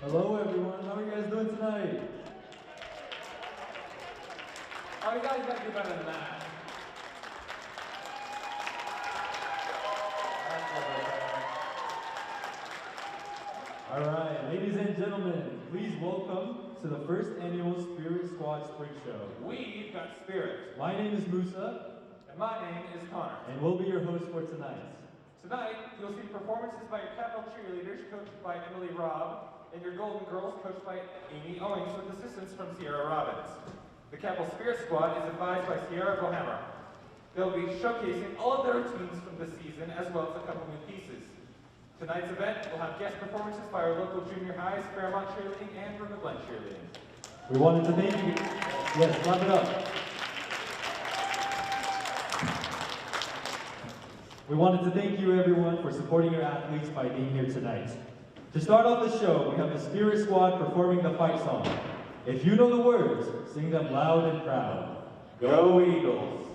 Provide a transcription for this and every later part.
Hello everyone, how are you guys doing tonight? Oh, you guys gotta do better than that. Alright, ladies and gentlemen, please welcome to the first annual Spirit Squad Spring Show. We've got spirit. My name is Musa, And my name is Connor. and we'll be your hosts for tonight. Tonight, you'll see performances by your Capital Cheerleaders, coached by Emily Robb, and your Golden Girls, coached by Amy Owings, with assistance from Sierra Robbins. The Capital Spirit Squad is advised by Sierra Bohammer. They'll be showcasing all of their routines from the season, as well as a couple new pieces. Tonight's event will have guest performances by our local junior highs, Fairmont Cheerleading and River Glen Cheerleading. We wanted to thank you. Yes, clap it up. We wanted to thank you everyone for supporting your athletes by being here tonight. To start off the show, we have the Spirit Squad performing the fight song. If you know the words, sing them loud and proud. Go Eagles!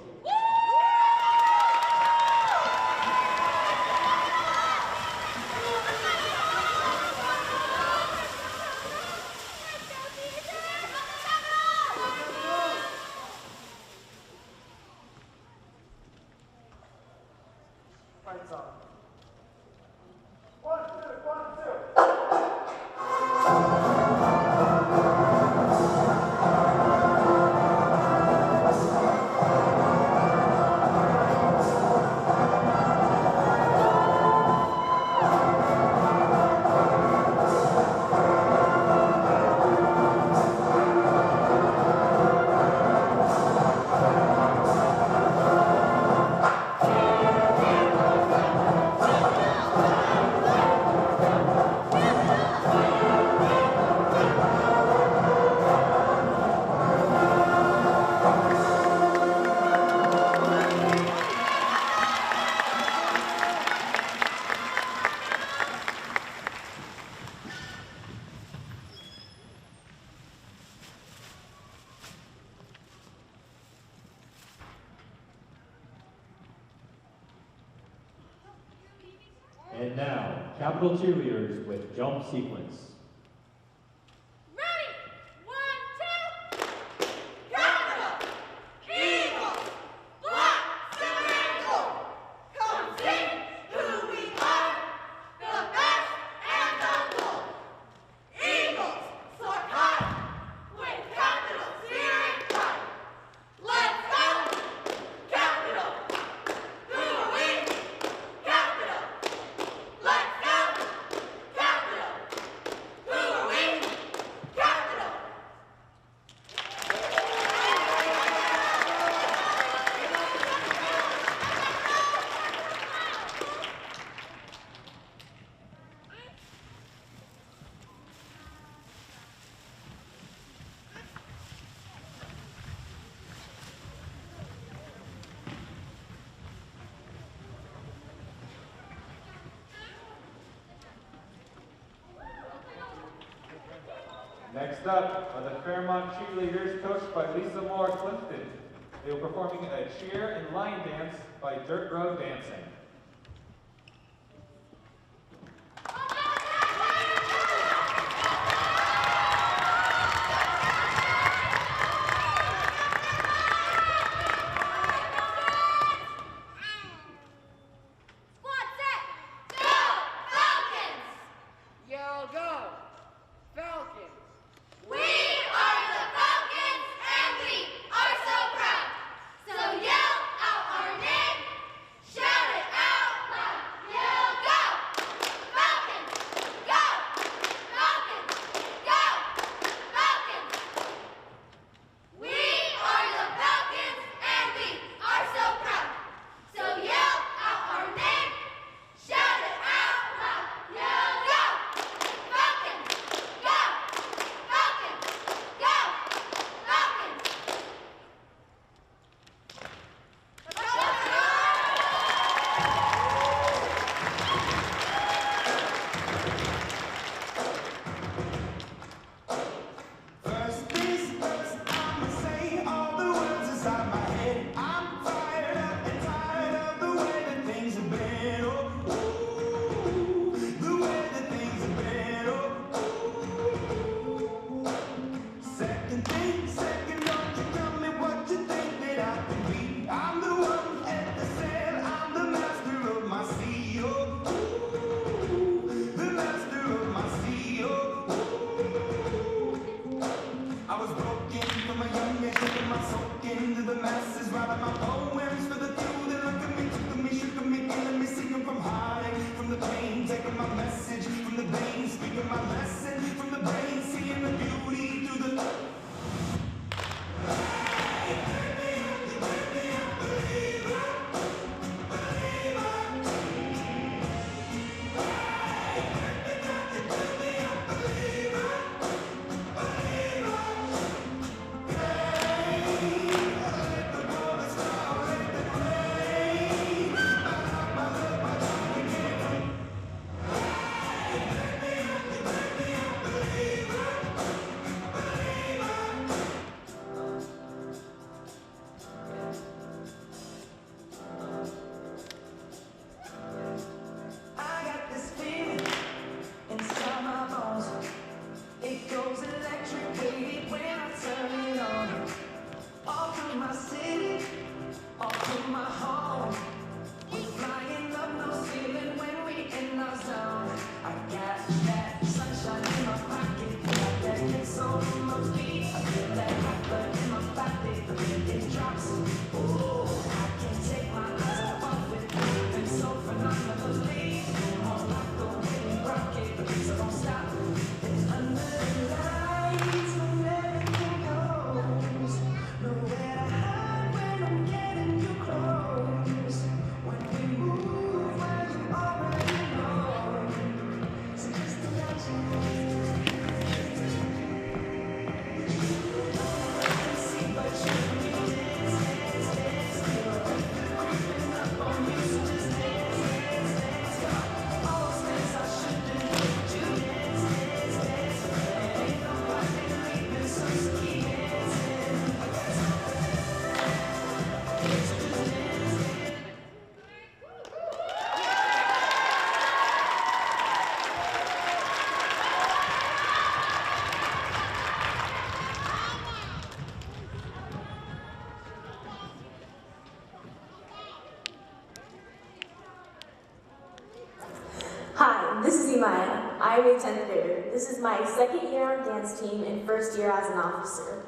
Fight song. And now, Capital Cheerleaders with Jump Sequence. Ready? 1, 2. Capital, Eagle, Black, Silver, and Gold. Come sing who we are, the best and the bold. Eagles soar high with capital spirit pride. Let's go, Capital. Who are we? Capital. Let's go, Capital. Who are we? Capital. Next up are the Fairmont Cheerleaders, coached by Lisa Moore Clifton. They will be performing a cheer and line dance by Dirt Road Dancing. Squad set. Go, Falcons. Yell go! Falcons! We are the Falcons and we are so proud. So yell out our name. Shout it out loud. Yell go. Falcons. Go. Falcons. Go. Falcons. We are the Falcons and we are so proud. So yell out our name. Shout it out loud. Yell go. Falcons. Go. Maya. I'm a 10th grader. This is my second year on dance team and first year as an officer.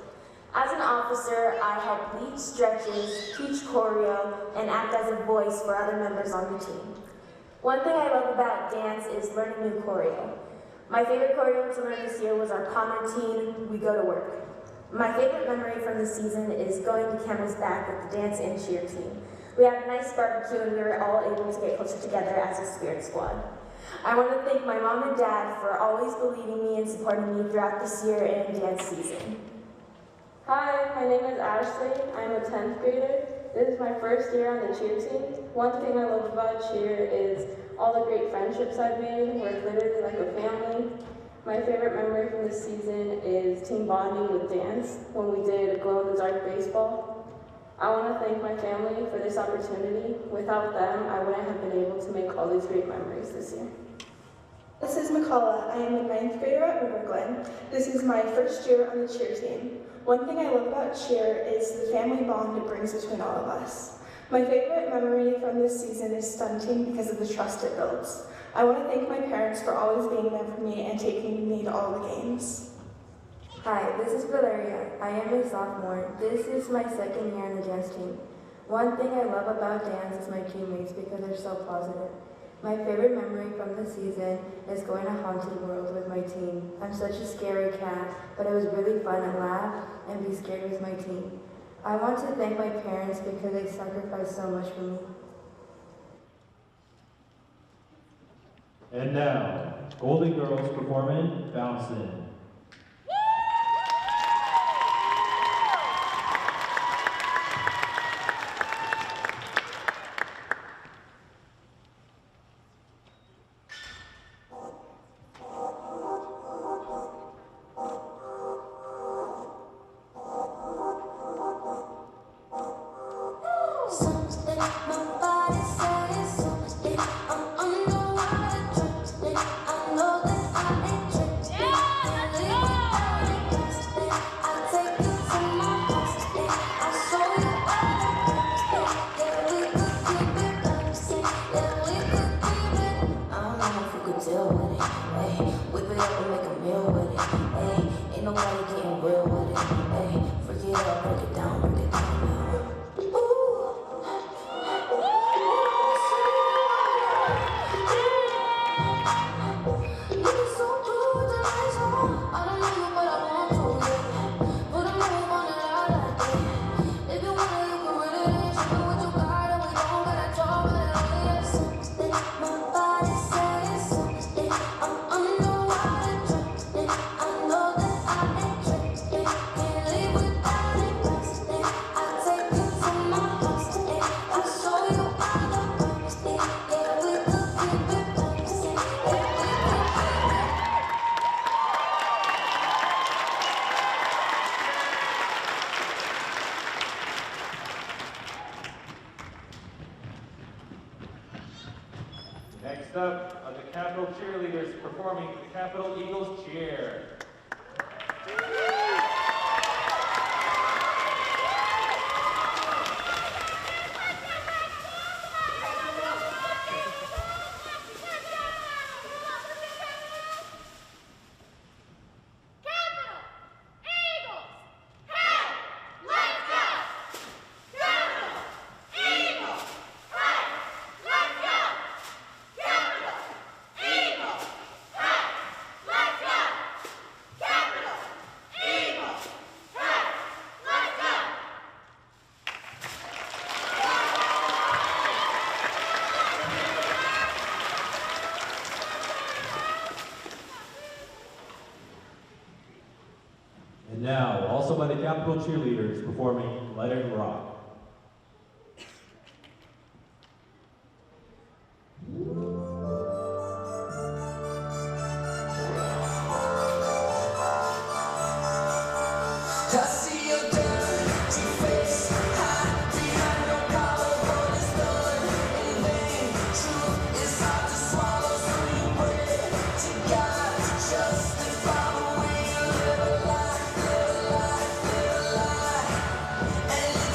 As an officer, I help lead stretches, teach choreo, and act as a voice for other members on the team. One thing I love about dance is learning new choreo. My favorite choreo to learn this year was our common teen, We Go to Work. My favorite memory from the season is going to Camel's Back with the dance and cheer team. We had a nice barbecue and we were all able to get closer together as a spirit squad. I want to thank my mom and dad for always believing me and supporting me throughout this year and dance season. Hi, my name is Ashley. I'm a 10th grader. This is my first year on the cheer team. One thing I love about cheer is all the great friendships I've made. We're literally like a family. My favorite memory from this season is team bonding with dance when we did glow-in-the-dark baseball. I want to thank my family for this opportunity. Without them, I wouldn't have been able to make all these great memories this year. This is McCullough. I am a 9th grader at River Glen. This is my first year on the cheer team. One thing I love about cheer is the family bond it brings between all of us. My favorite memory from this season is stunting because of the trust it builds. I want to thank my parents for always being there for me and taking me to all the games. Hi, this is Valeria. I am a sophomore. This is my second year on the dance team. One thing I love about dance is my teammates because they're so positive. My favorite memory from the season is going to Haunted World with my team. I'm such a scary cat, but it was really fun to laugh and be scared with my team. I want to thank my parents because they sacrificed so much for me. And now, Golden Girls performing Bouncin'. Something my body says, something I'm underwater drifting. I know that I ain't drifting. Can't live without it, drifting. I take you to my drifting. I show you all the drifting. Yeah, we could keep it bouncing. Yeah, we could keep it. I don't know if you could deal with it. Hey, whip it up and make a meal with it. Hey, ain't nobody getting real with it. Hey, freak it up, break it down now. Next up are the Capital Cheerleaders performing the Capital Eagles Cheer. And now, also by the Capital Cheerleaders performing Let It Rock. I see your dirty face, hide behind your collarbone. It's done in vain. Truth is hard to swallow, so you pray to God to justify the way you live a lie, live a lie, live a lie. And you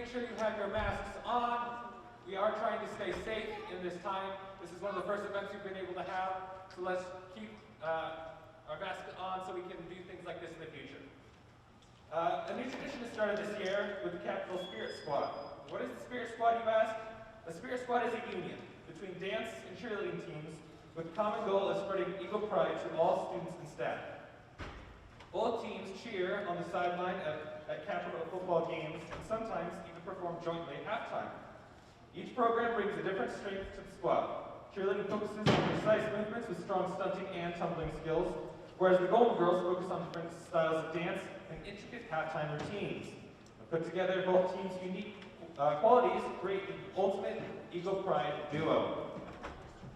make sure you have your masks on. We are trying to stay safe in this time. This is one of the first events we've been able to have, so let's keep our masks on so we can do things like this in the future. A new tradition has started this year with the Capital Spirit Squad. What is the Spirit Squad, you ask? The Spirit Squad is a union between dance and cheerleading teams with the common goal of spreading Eagle pride to all students and staff. Both teams cheer on the sideline at Capital football games and sometimes even perform jointly at halftime. Each program brings a different strength to the squad. Cheerleading focuses on precise movements with strong stunting and tumbling skills, whereas the Golden Girls focus on different styles of dance and intricate halftime routines. When put together, both teams' unique qualities create the ultimate Eagle Pride duo.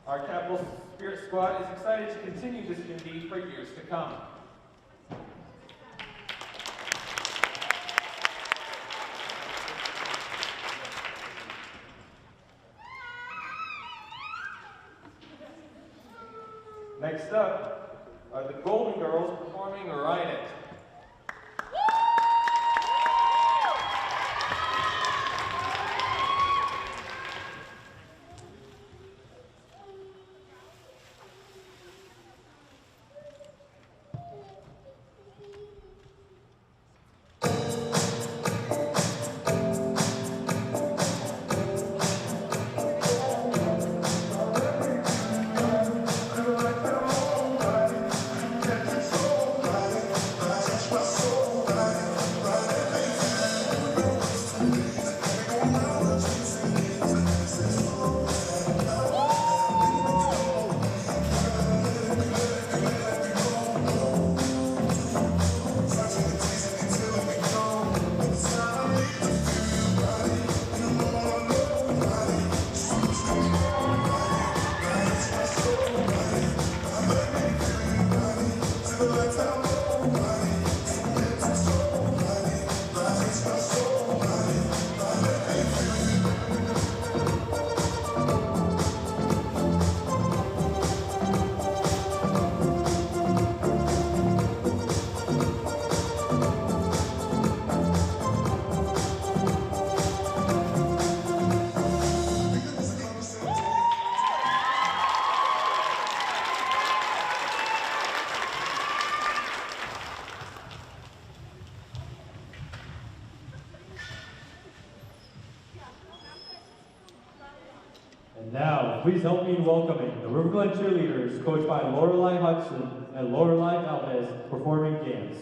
Our Capital Spirit Squad is excited to continue this unity for years to come. Next up are the Golden Girls performing Ride It. And now, please help me in welcoming the River Glen cheerleaders, coached by Lorelei Hudson and Lorelei Alves, performing dance.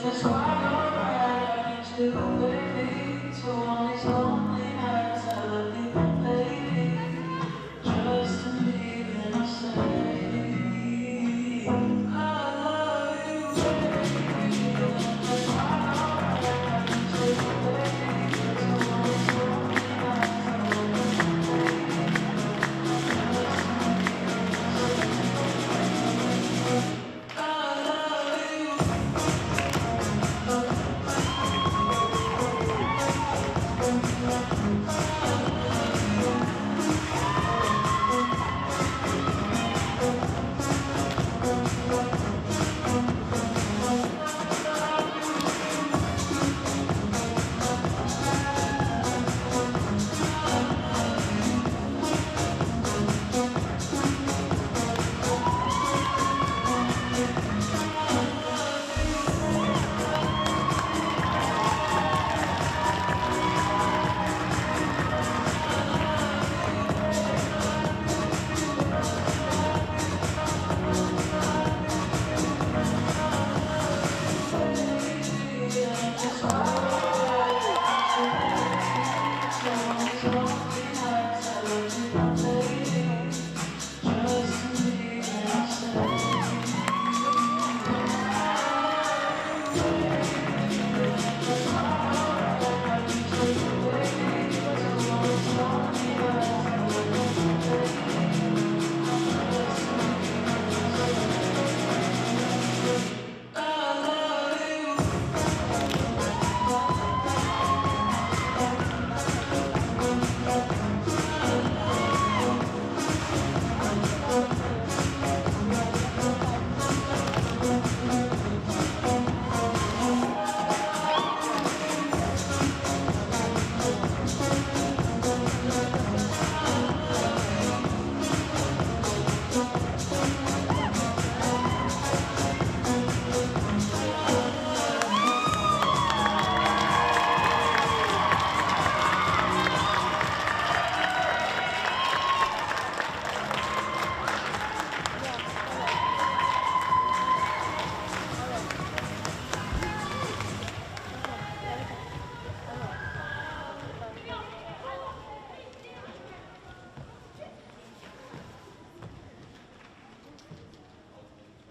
Just why I'm riding to the baby, so on these lonely nights I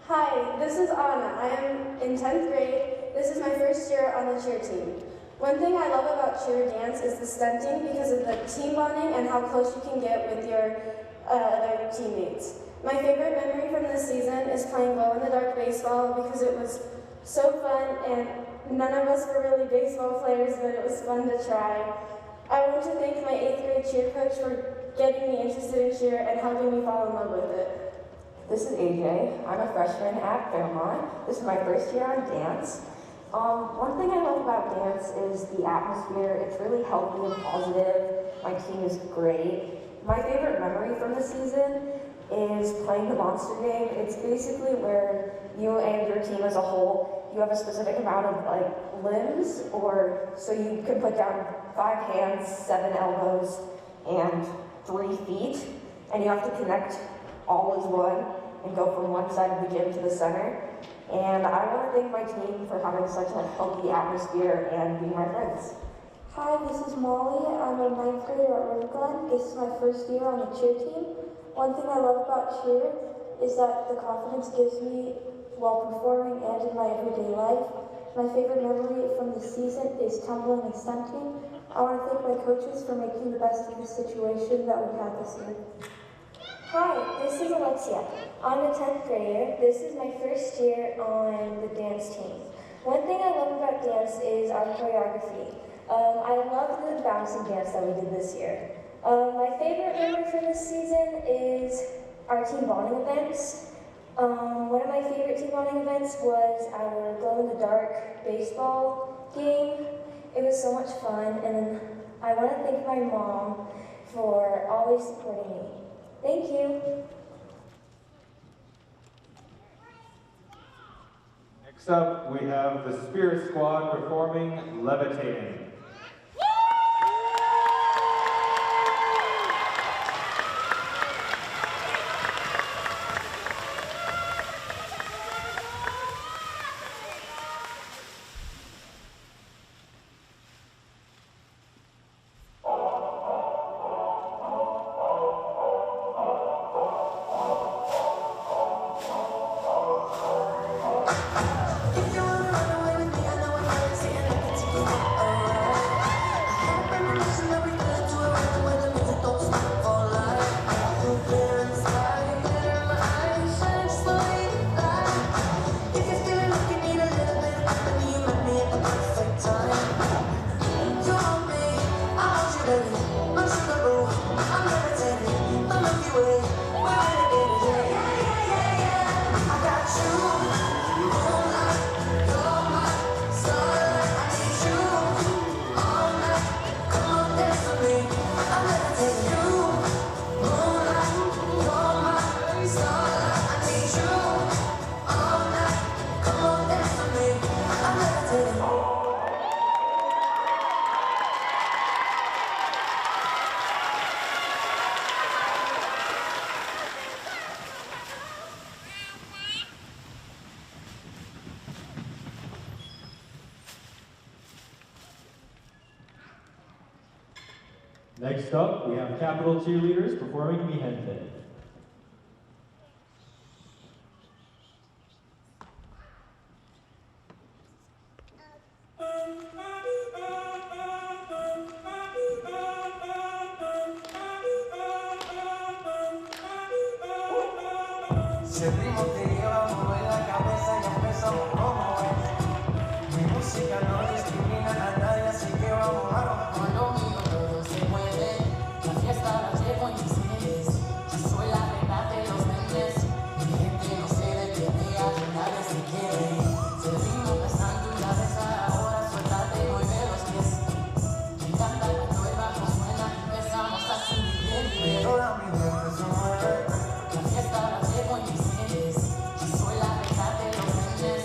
Hi, this is Anna. I am in 10th grade. This is my first year on the cheer team. One thing I love about cheer dance is the stunting because of the team bonding and how close you can get with your other teammates. My favorite memory from this season is playing glow-in-the-dark baseball because it was so fun and none of us were really baseball players, but it was fun to try. I want to thank my 8th grade cheer coach for getting me interested in cheer and helping me fall in love with it. This is AJ. I'm a freshman at Fairmont. This is my first year on dance. One thing I love about dance is the atmosphere. It's really healthy and positive. My team is great. My favorite memory from the season is playing the monster game. It's basically where you and your team as a whole, you have a specific amount of limbs, or so you can put down 5 hands, 7 elbows, and 3 feet, and you have to connect all as one and go from one side of the gym to the center. And I want to thank my team for having such a healthy atmosphere and being my friends. Hi, this is Molly. I'm a 9th grader at River Glen. This is my first year on the cheer team. One thing I love about cheer is that the confidence gives me while performing and in my everyday life. My favorite memory from the season is tumbling and stunting. I want to thank my coaches for making the best of the situation that we had this year. Hi, this is Alexia. I'm a 10th grader. This is my first year on the dance team. One thing I love about dance is our choreography. I love the bouncing dance that we did this year. My favorite memory from this season is our team bonding events. One of my favorite team bonding events was our glow-in-the-dark baseball game. It was so much fun, and I want to thank my mom for always supporting me. Thank you. Next up, we have the Spirit Squad performing Levitating. If you wanna run away with me, I know I'm not saying I can take you Next up, we have Capital Cheerleaders performing Mi Gente. Si el ritmo te lleva a mover la cabeza, ya empezamos como es. Mi música no discrimina a nadie, así que vamos a Con lo mío todo se mueve, la fiesta la llevo en mis genes. Yo soy la reina de los nenes, mi gente no se detiene a nadie se quiere. Si el ritmo pesando y la besa ahora, suéltate, mueve los pies. Me encanta cuando el bajo suena, empezamos así bien. Toda mi gente se mueve. La fiesta la llevo en mis genes, yo soy la reina de los nenes.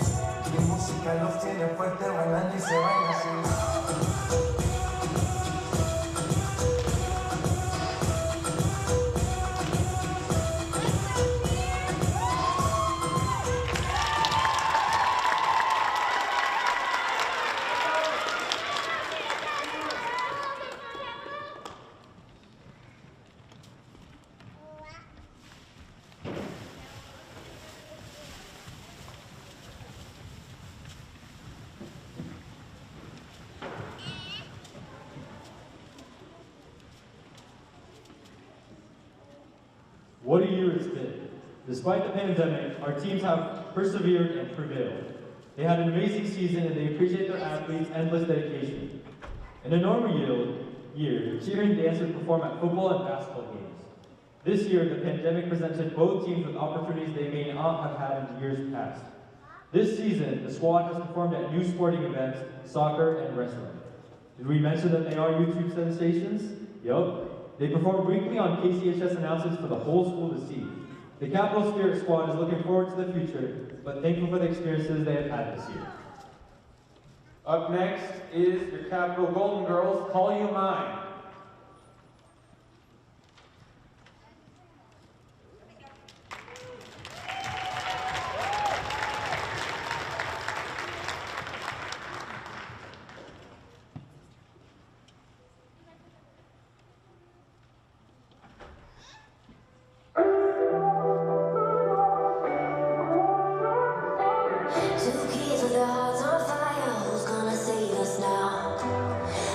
Mi música los tiene fuerte bailando y se baila así. What a year it's been. Despite the pandemic, our teams have persevered and prevailed. They had an amazing season and they appreciate their athletes' endless dedication. In a normal year, cheer and dance would perform at football and basketball games. This year, the pandemic presented both teams with opportunities they may not have had in years past. This season, the squad has performed at new sporting events, soccer, and wrestling. Did we mention that they are YouTube sensations? Yup. They perform weekly on KCHS announcements for the whole school to see. The Capital Spirit Squad is looking forward to the future, but thankful for the experiences they have had this year. Up next is your Capital Golden Girls, Call You Mine. Two kids with their hearts on fire, who's gonna save us now?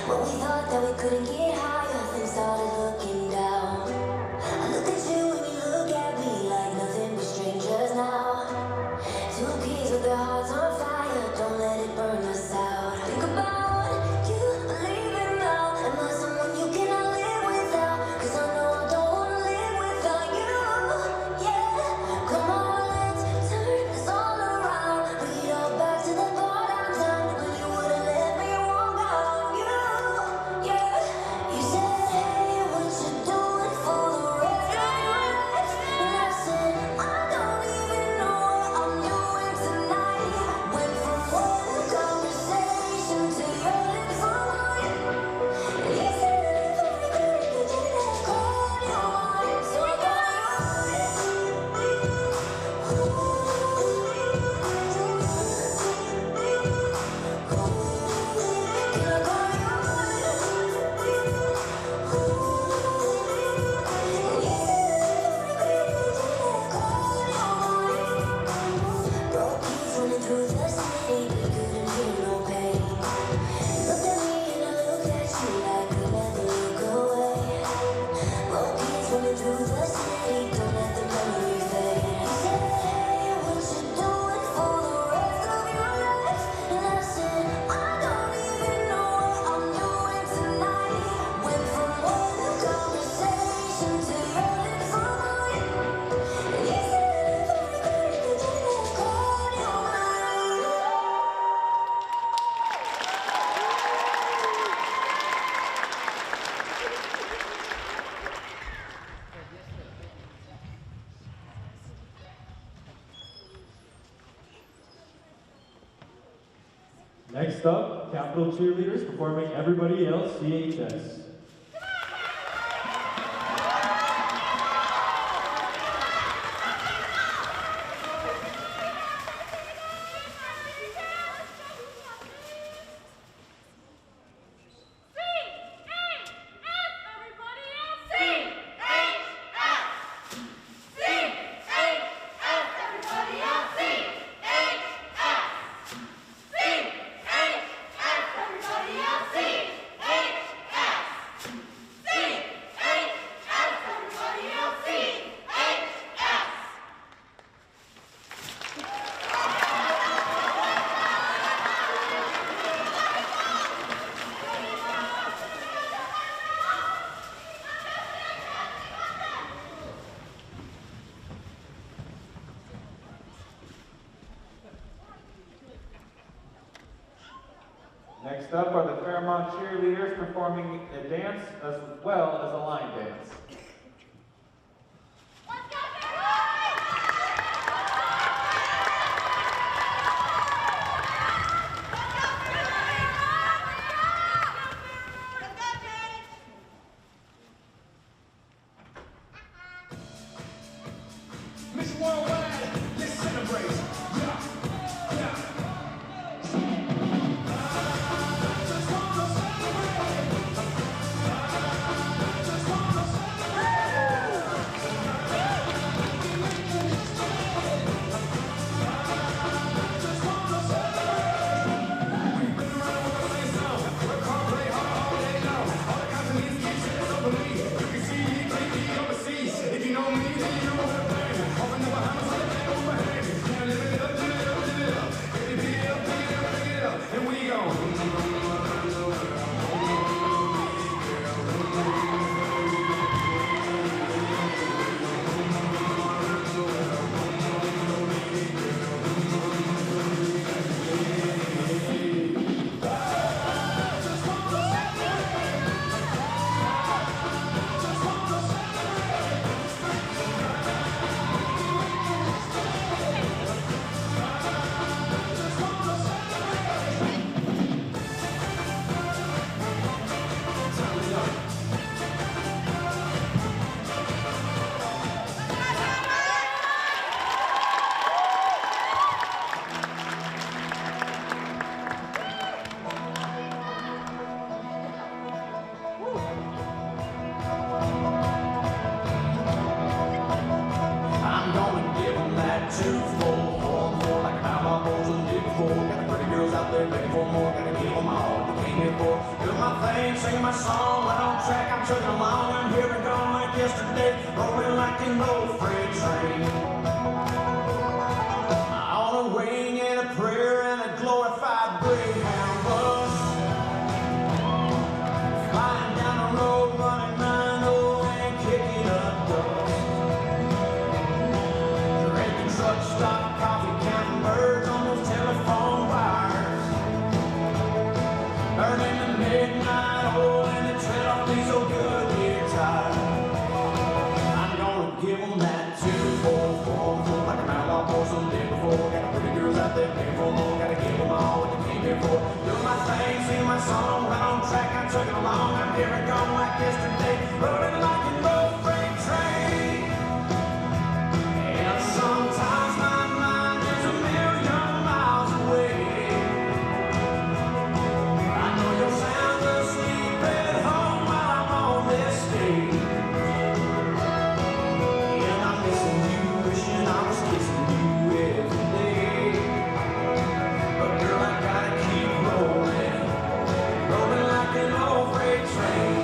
When we thought that we couldn't get higher, things started looking down. I looked at you and you look at me like nothing but strangers now. Two kids with their hearts on fire, don't let it burn us out. Think about what you believe in now. Am I someone you cannot live without? 'Cause I know I don't wanna live without you. Yeah, come on, let's turn this all around. Bring it all back to the part I'm done when you wouldn't let me walk out on you. Yeah, you said, hey, what you doing for the rest of your life? And I said, I don't even know what I'm doing tonight. Went from one conversation to your lips on mine. And you said that if I regretted that you had called your mind. So I got running through the city, but couldn't hear no pain. Looked at me and I looked at you like we never look away. Broke kids running through the city, don't let the memory fade. You said, hey, what you doing for the rest of your life? And I said, I don't even know what I'm doing tonight. Went from one conversation to your lips on mine. And you said that if I regretted that you had called your mind. Next up, Capital Cheerleaders performing Everybody Else CHS. Next up are the Fairmont Cheerleaders performing a dance as well as a line dance. Miss Worldwide, let's celebrate. Yeah, yeah. Just wanna celebrate. Just wanna celebrate. begging for more, gotta give them all what they came here for. Doing my thing, singing my song, right on track, I'm chugging along. I'm here and gone like yesterday, rolling like an old freight train. On a wing and a prayer and a glorified Greyhound bus. Flying down the road, running 9-0 and kicking up dust. Drinking truck stop coffee, counting birds on those telephone wires. Burning the midnight oil and the tread on these old Goodyear tires. I'm gonna give them that 2-4-4 like an outlaw boy some day before. Got pretty girls out there paying for more, gotta give them all what they came here for. Doing my thing, singing my song, right on track, I'm chugging along. I'm here and gone like yesterday, rolling like an old freight train. And sometimes my mind is a million miles away. I know you're sound asleep at home while I'm on this stage. And I'm missing you, wishing I was kissing you every day. But girl, I gotta keep rolling, rolling like an old freight train.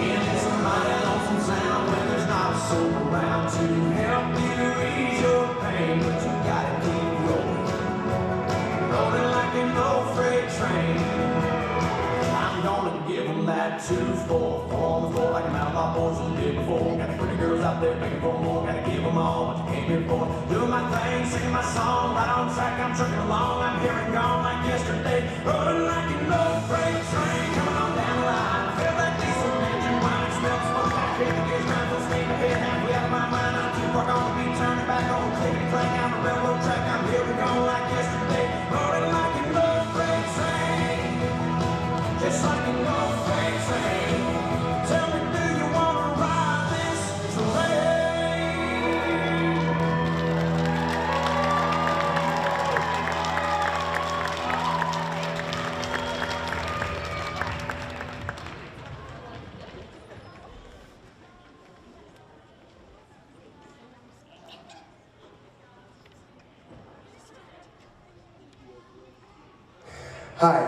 And it's a mighty lonesome sound when there's not a soul around to help you ease your pain. But you gotta keep rolling, rolling like an old freight train. I'm gonna give them that 2-4-4 on the floor like an outlaw boy some did before. Got the pretty girls out there begging for more, gotta give them all what you came here for. Doing my thing, singing my song, right on track, I'm trucking along. I'm here and gone like yesterday, rolling like an old freight train. Coming on down the line, I feel that diesel engine whine, smell the smoke, I hear the gears grind, full speed ahead, halfway out of my mind. I'm too far gone to be turning back on, clickety clang on the railroad track. I'm here and gone like yesterday, rolling like an old freight train, just like an old freight train. Tell me, do you wanna ride this train? Hi,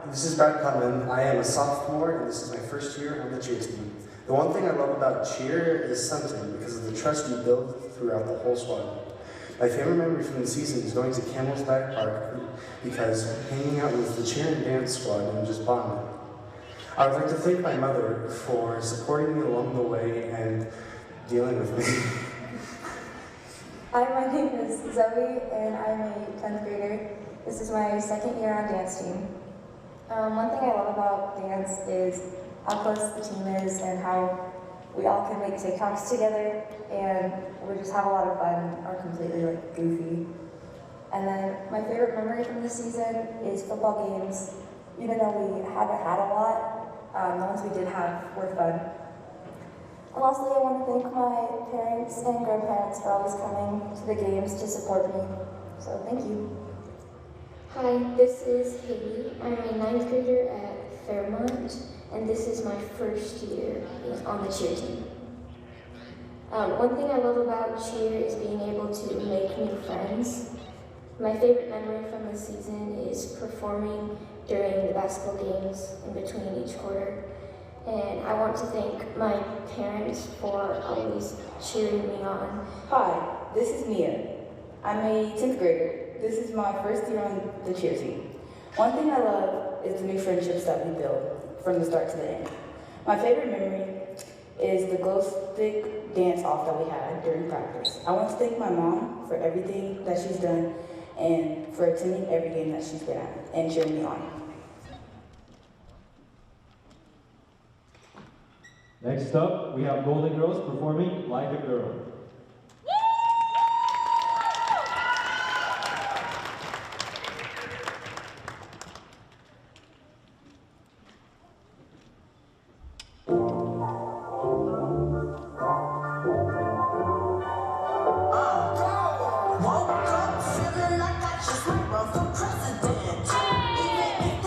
this is Brad Cutman. I am a sophomore, and this is my first year on the cheer team. The one thing I love about cheer is something because of the trust you build throughout the whole squad. My favorite memory from the season is going to Camel's Back Park because hanging out with the cheer and dance squad and just bonding. I would like to thank my mother for supporting me along the way and dealing with me. Hi, my name is Zoe, and I'm a 10th grader. This is my second year on dance team. One thing I love about dance is how close the team is and how we all can make TikToks together, and we just have a lot of fun and are completely like goofy. And then my favorite memory from this season is football games. Even though we haven't had a lot, the ones we did have were fun. And lastly, I want to thank my parents and grandparents for always coming to the games to support me. So thank you. Hi, this is Haley. I'm a 9th grader at Fairmont, and this is my first year on the cheer team. One thing I love about cheer is being able to make new friends. My favorite memory from this season is performing during the basketball games in between each quarter. And I want to thank my parents for always cheering me on. Hi, this is Mia. I'm a 10th grader. This is my first year on the cheer team. One thing I love is the new friendships that we build from the start to the end. My favorite memory is the glow stick dance off that we had during practice. I want to thank my mom for everything that she's done and for attending every game that she's been at and cheering me on. Next up, we have Golden Girls performing Like a Girl. Woke up feeling like I just might run for president. Even if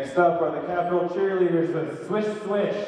Next up are the Capital cheerleaders with Swish Swish.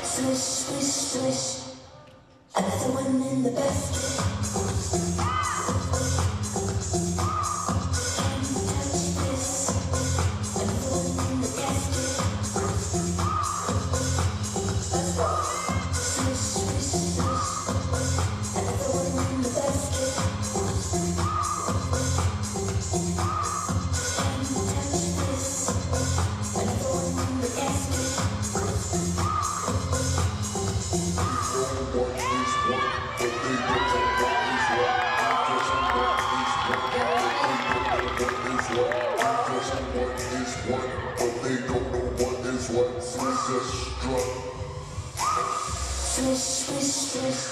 Swish, swish, swish. Another one in the basket. Swish, swish, swish.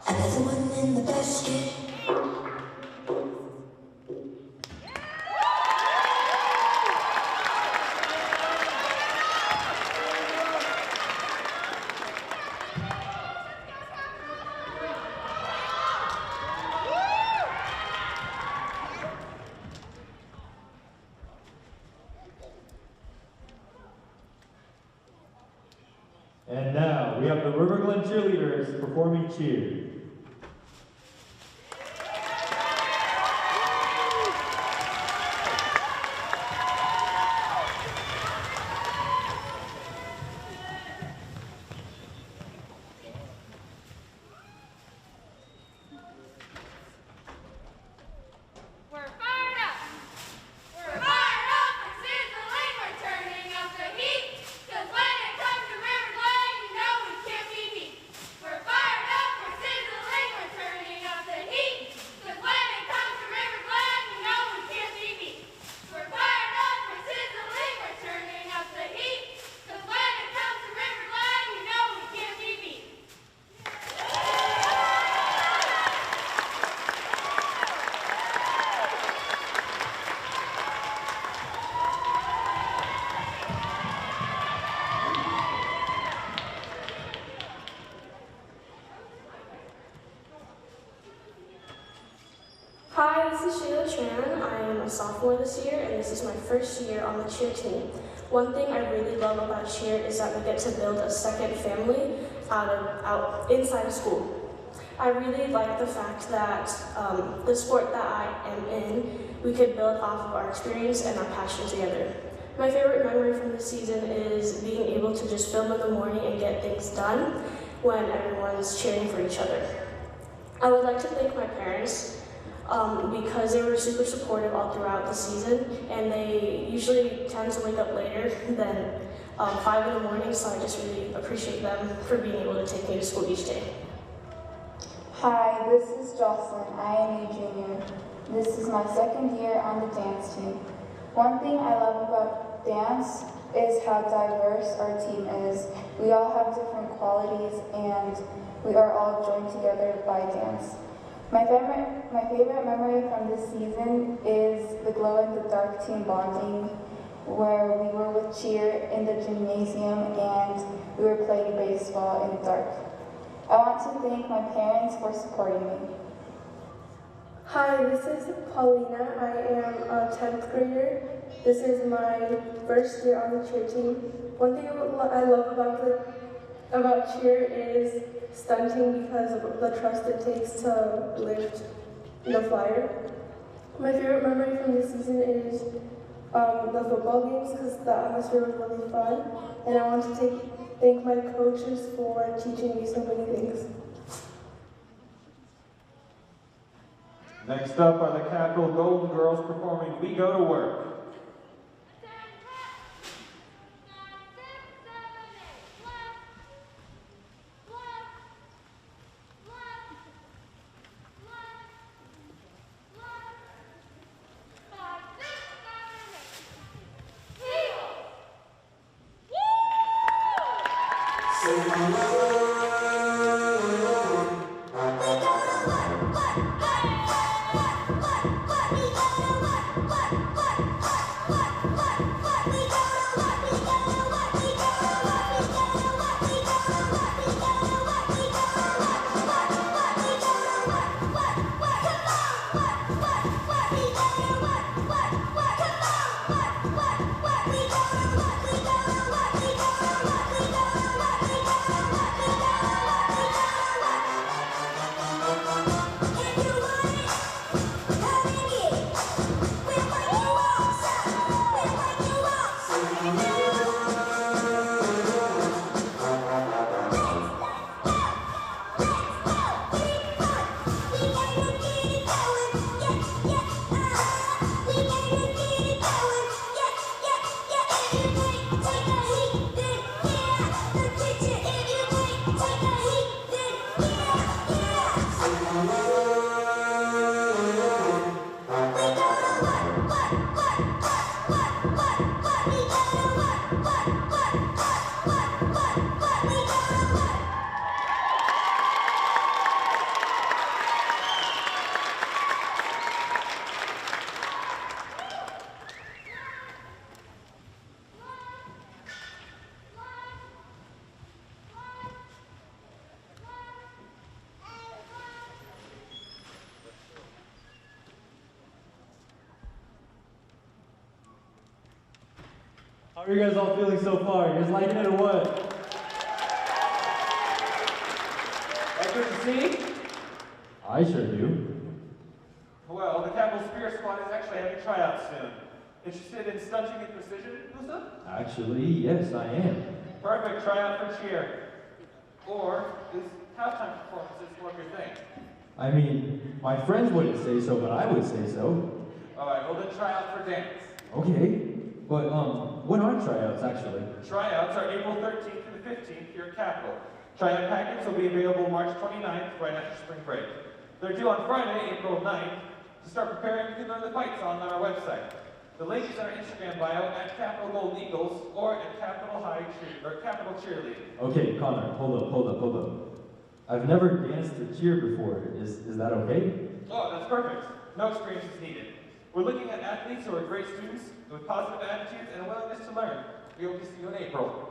Another one in the basket. And now we have the River Glen cheerleaders performing cheer. We're fired up. We're fired up and sizzling. We're turning up the heat. 'Cause when it comes to River Glen, you know we can't be beat. We're fired up. We're sizzling. We're turning up the heat. 'Cause when it comes to River Glen, you know we can't be beat. We're fired up. We're sizzling. We're turning up the heat. 'Cause when it comes to River Glen, you know we can't be beat. Hi, this is Shayla Tran. I am a sophomore this year, and this is my first year on the cheer team. One thing I really love about cheer is that we get to build a second family out inside of school. I really like the fact that the sport that I am in, we could build off of our experience and our passion together. My favorite memory from this season is being able to just film in the morning and get things done when everyone's cheering for each other. I would like to thank my parents because they were super supportive all throughout the season, and they usually tend to wake up later than 5 in the morning, so I just really appreciate them for being able to take me to school each day. Hi, this is Jocelyn. I am a junior. This is my second year on the dance team. One thing I love about dance is how diverse our team is. We all have different qualities and we are all joined together by dance. My favorite memory from this season is the glow-in-the-dark team bonding, where we were with cheer in the gymnasium and we were playing baseball in the dark. I want to thank my parents for supporting me. Hi, this is Paulina. I am a 10th grader. This is my first year on the cheer team. One thing I love about cheer is stunting because of the trust it takes to lift the flyer. My favorite memory from this season is the football games because the atmosphere was really fun. And I want to thank my coaches for teaching me so many things. Next up are the Capital Golden Girls performing We Go to Work. How are you guys all feeling so far? You guys liking it or what? That good to see? I sure do. Well, the Capital Spirit Squad is actually having tryouts soon. Interested in stunting and precision, Musa? Actually, yes, I am. Perfect tryout for cheer. Or is halftime performances one of your thing? I mean, my friends wouldn't say so, but I would say so. Alright, well then try out for dance. Okay. But, when are tryouts, actually? Tryouts are April 13th to the 15th here at Capitol. Tryout packets will be available March 29th, right after spring break. They're due on Friday, April 9th. To start preparing, you can learn the fight song on our website. The link is in our Instagram bio at Capital Golden Eagles or at Capital Cheerleading. Okay, Connor, hold up. I've never danced to cheer before. Is that okay? Oh, that's perfect. No experience is needed. We're looking at athletes who are great students with positive attitudes and a willingness to learn. We hope to see you in April.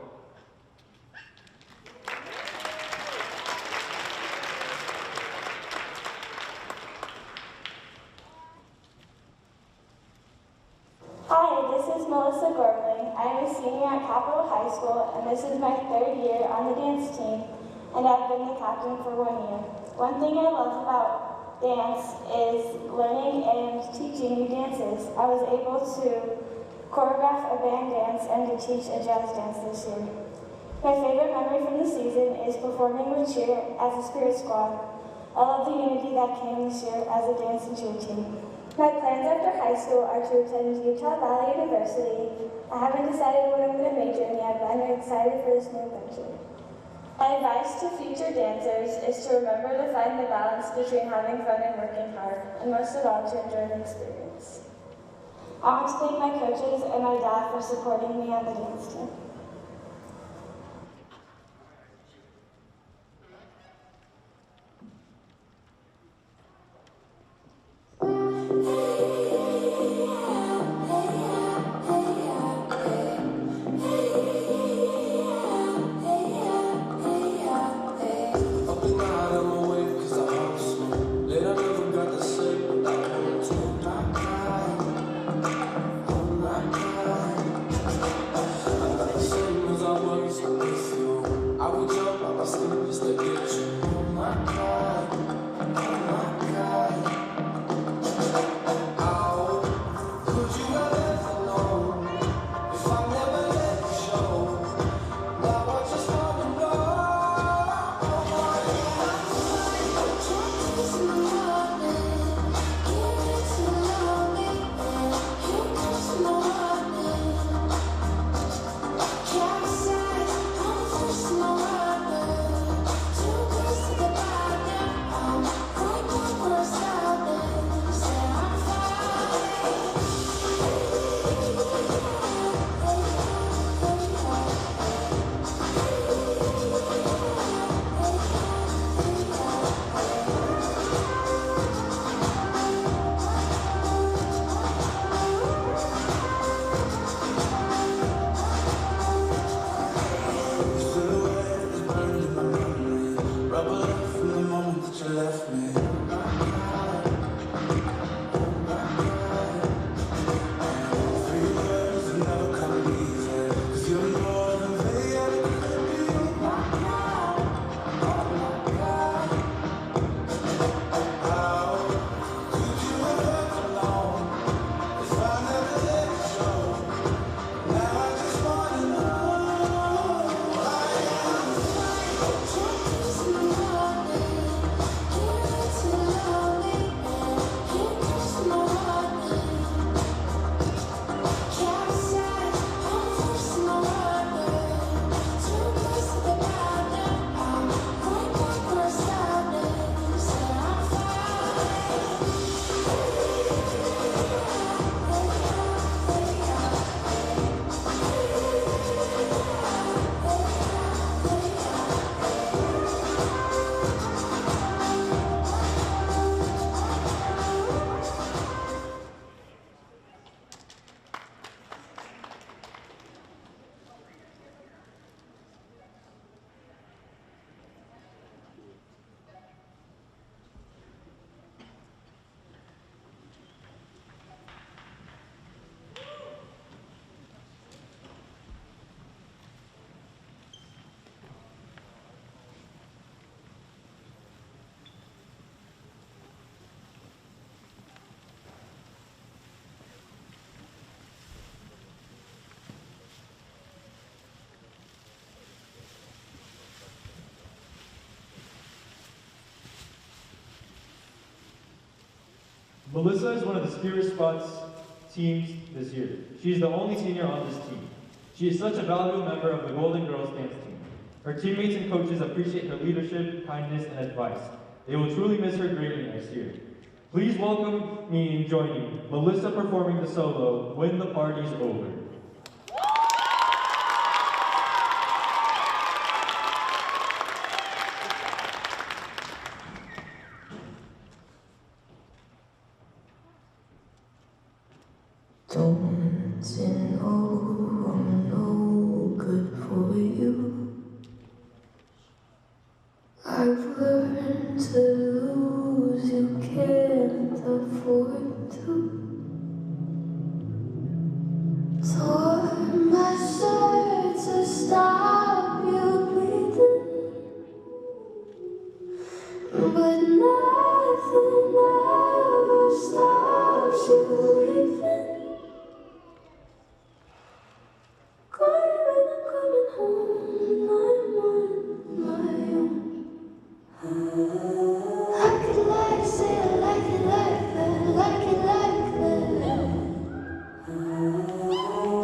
Hi, this is Melissa Gormley. I am a senior at Capitol High School, and this is my 3rd year on the dance team, and I've been the captain for 1 year. One thing I love about dance is learning and teaching new dances. I was able to choreograph a band dance and to teach a jazz dance this year. My favorite memory from the season is performing with cheer as a spirit squad. I love the unity that came this year as a dance and cheer team. My plans after high school are to attend Utah Valley University. I haven't decided what I'm going to major in yet, but I'm excited for this new adventure. My advice to future dancers is to remember to find the balance between having fun and working hard, and most of all, to enjoy the experience. I want to thank my coaches and my dad for supporting me on the dance team. I'm gonna Melissa is one of the Spirit Squad's teams this year. She is the only senior on this team. She is such a valuable member of the Golden Girls dance team. Her teammates and coaches appreciate her leadership, kindness, and advice. They will truly miss her greatly next year. Please welcome me in joining Melissa performing the solo, When the Party's Over. Don't you know I'm no good for you? I've learned to lose, you can't afford to. Torn my shirt to stop you bleeding, but nothing ever stops you leaving. Cry when I'm coming home, I'm on my own. I could lie, say I like it like that, like it like that.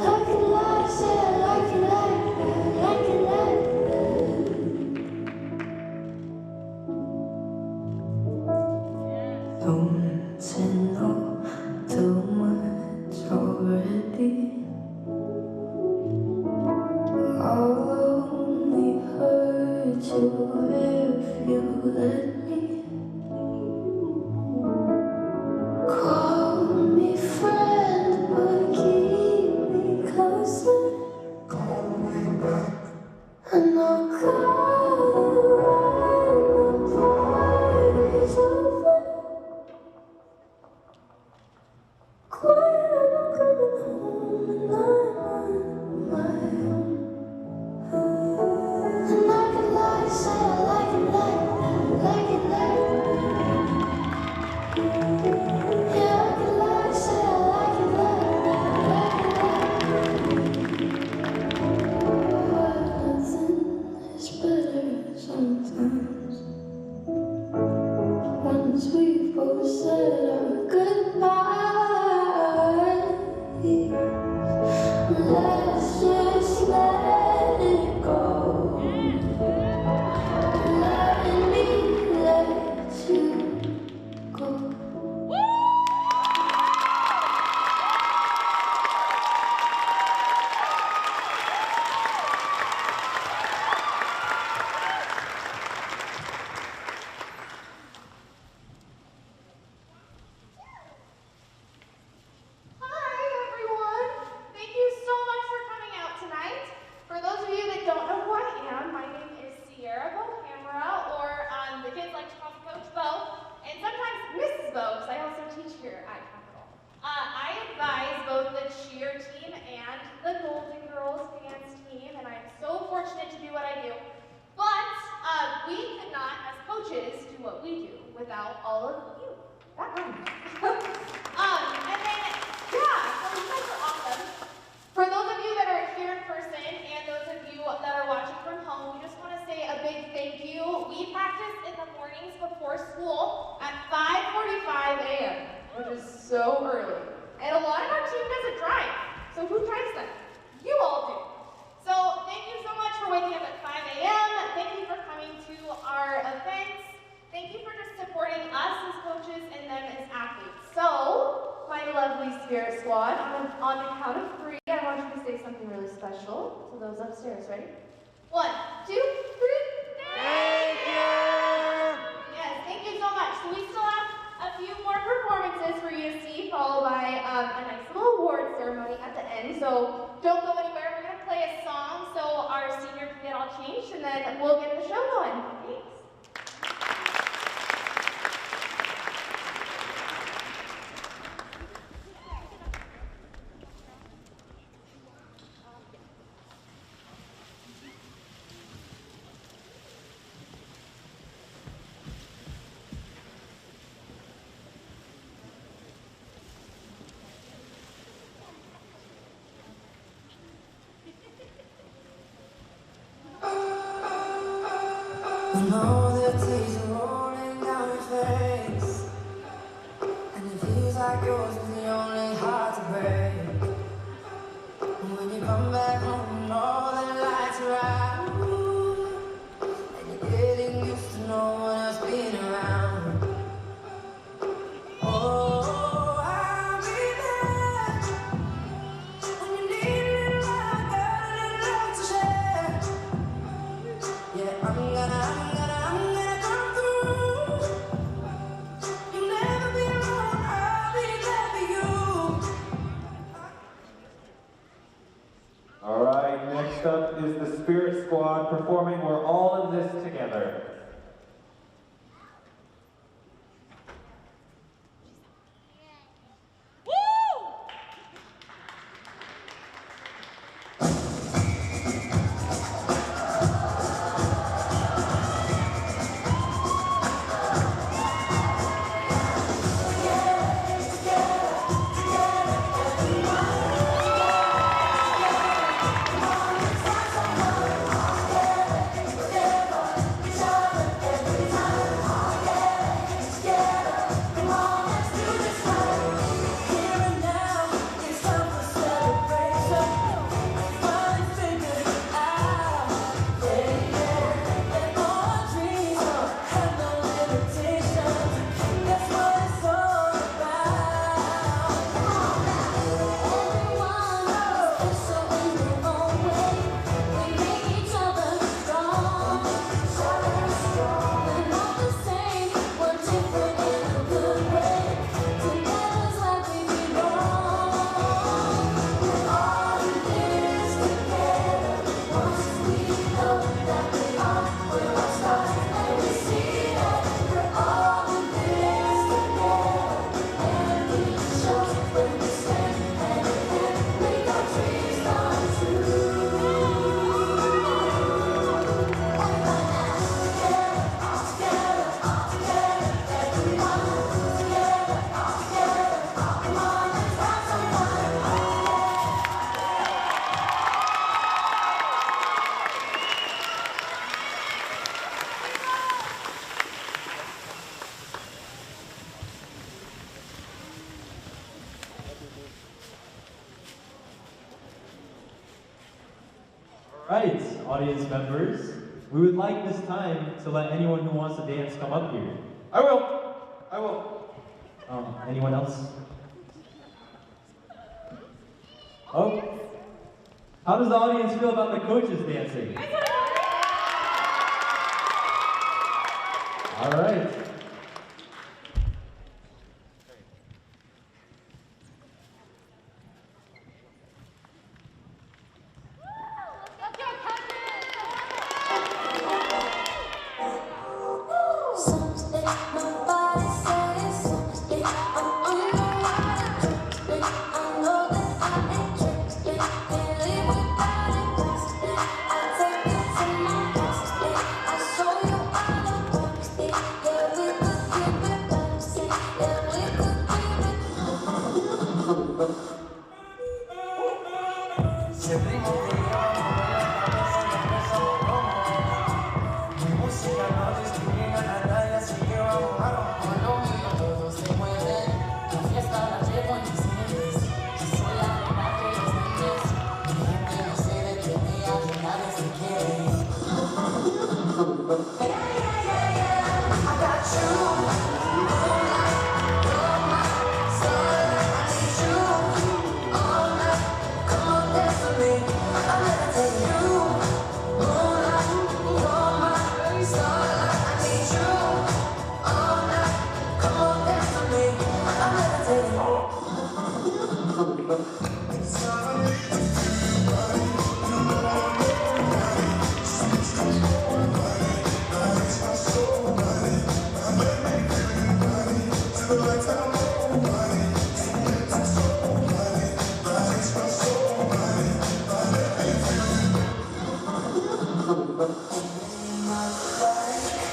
I could lie, say I like it like that, like it like that. Don't you know too much already? I'll only hurt you if you let me. Call me friend, but keep me closer. Call me back, and I'll call when the party's over. Quiet when I'm coming home, and I'm on my own. And I could lie, say I like it like that, like it like that. Yeah, I could lie, say I like it like that, like it like that. Nothing is better sometimes. Once we've both said our goodbyes, let's just let it go. Let me let you go. Hi, everyone. Thank you so much for coming out tonight. For those of you that don't know who I am, my name is Sierra Bohamra, or the kids like to call me Coach Bo, and sometimes Mrs. Bo, because I also teach here at Capital. I advise both the cheer team and the Golden Girls dance team, and I'm so fortunate to do what I do. But we could not, as coaches, do what we do without all of you. That rhymed. And then, yeah, so you guys are awesome. For those of you that are here in person and those of you that are watching from home, we just want to say a big thank you. We practice in the mornings before school at 5:45 a.m., which is so early. And a lot of our team doesn't drive. So who drives them? You all do. So thank you so much for waking up at 5 a.m. Thank you for coming to our events. Thank you for just supporting us as coaches and them as athletes. So, my lovely Spirit Squad, on the count of 3, I want you to say something really special to those upstairs. Ready? 1, 2, 3. Thank you! Yes, thank you so much. So we still have a few more performances for you to see, followed by a nice little award ceremony at the end. So don't go anywhere. We're going to play a song so our senior can get all changed, and then we'll get the show going. Thanks. I know the tears are rolling down your face, and if you Spirit Squad performing We're All in This Together. Right, audience members, we would like this time to let anyone who wants to dance come up here. I will. I will. Anyone else? Oh, how does the audience feel about the coaches dancing? All right.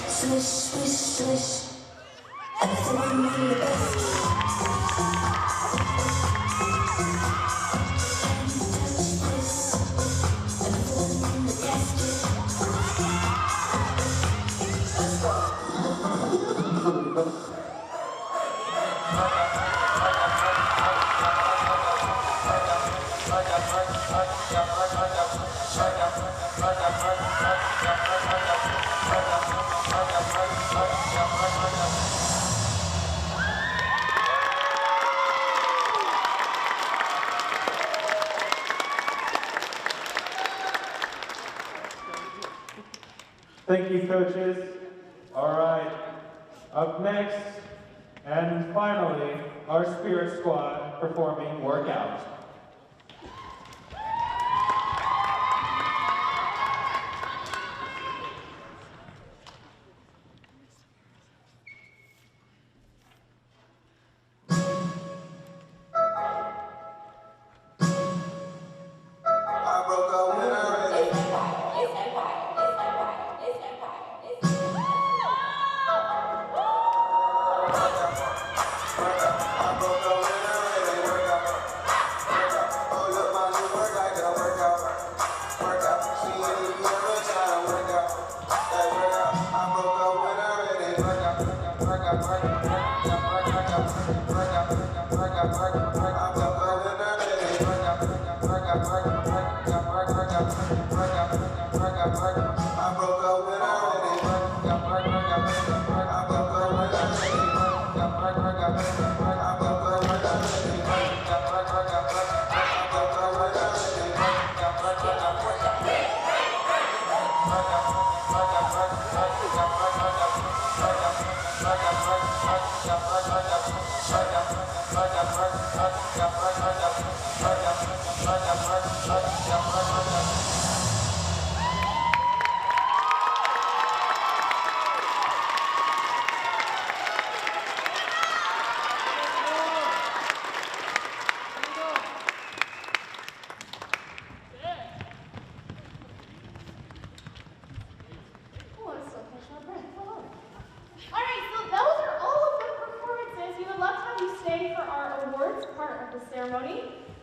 Swish, swish, swish. Everything we need the best. Thank you, coaches. All right. Up next, and finally, our Spirit Squad performing Workout.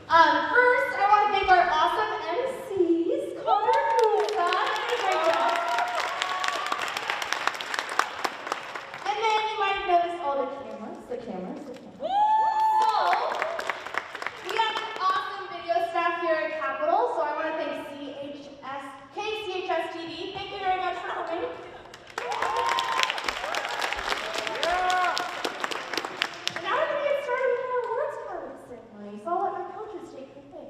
First, I want to thank our awesome MCs, Connor and Lisa. They did a great job. And then you might have noticed all the cameras. So, we have an awesome video staff here at Capitol, so I want to thank KCHS TV. Thank you very much for coming. And now we're going to get started with our awards part of the ceremony, so I'll let my coaches take the thing.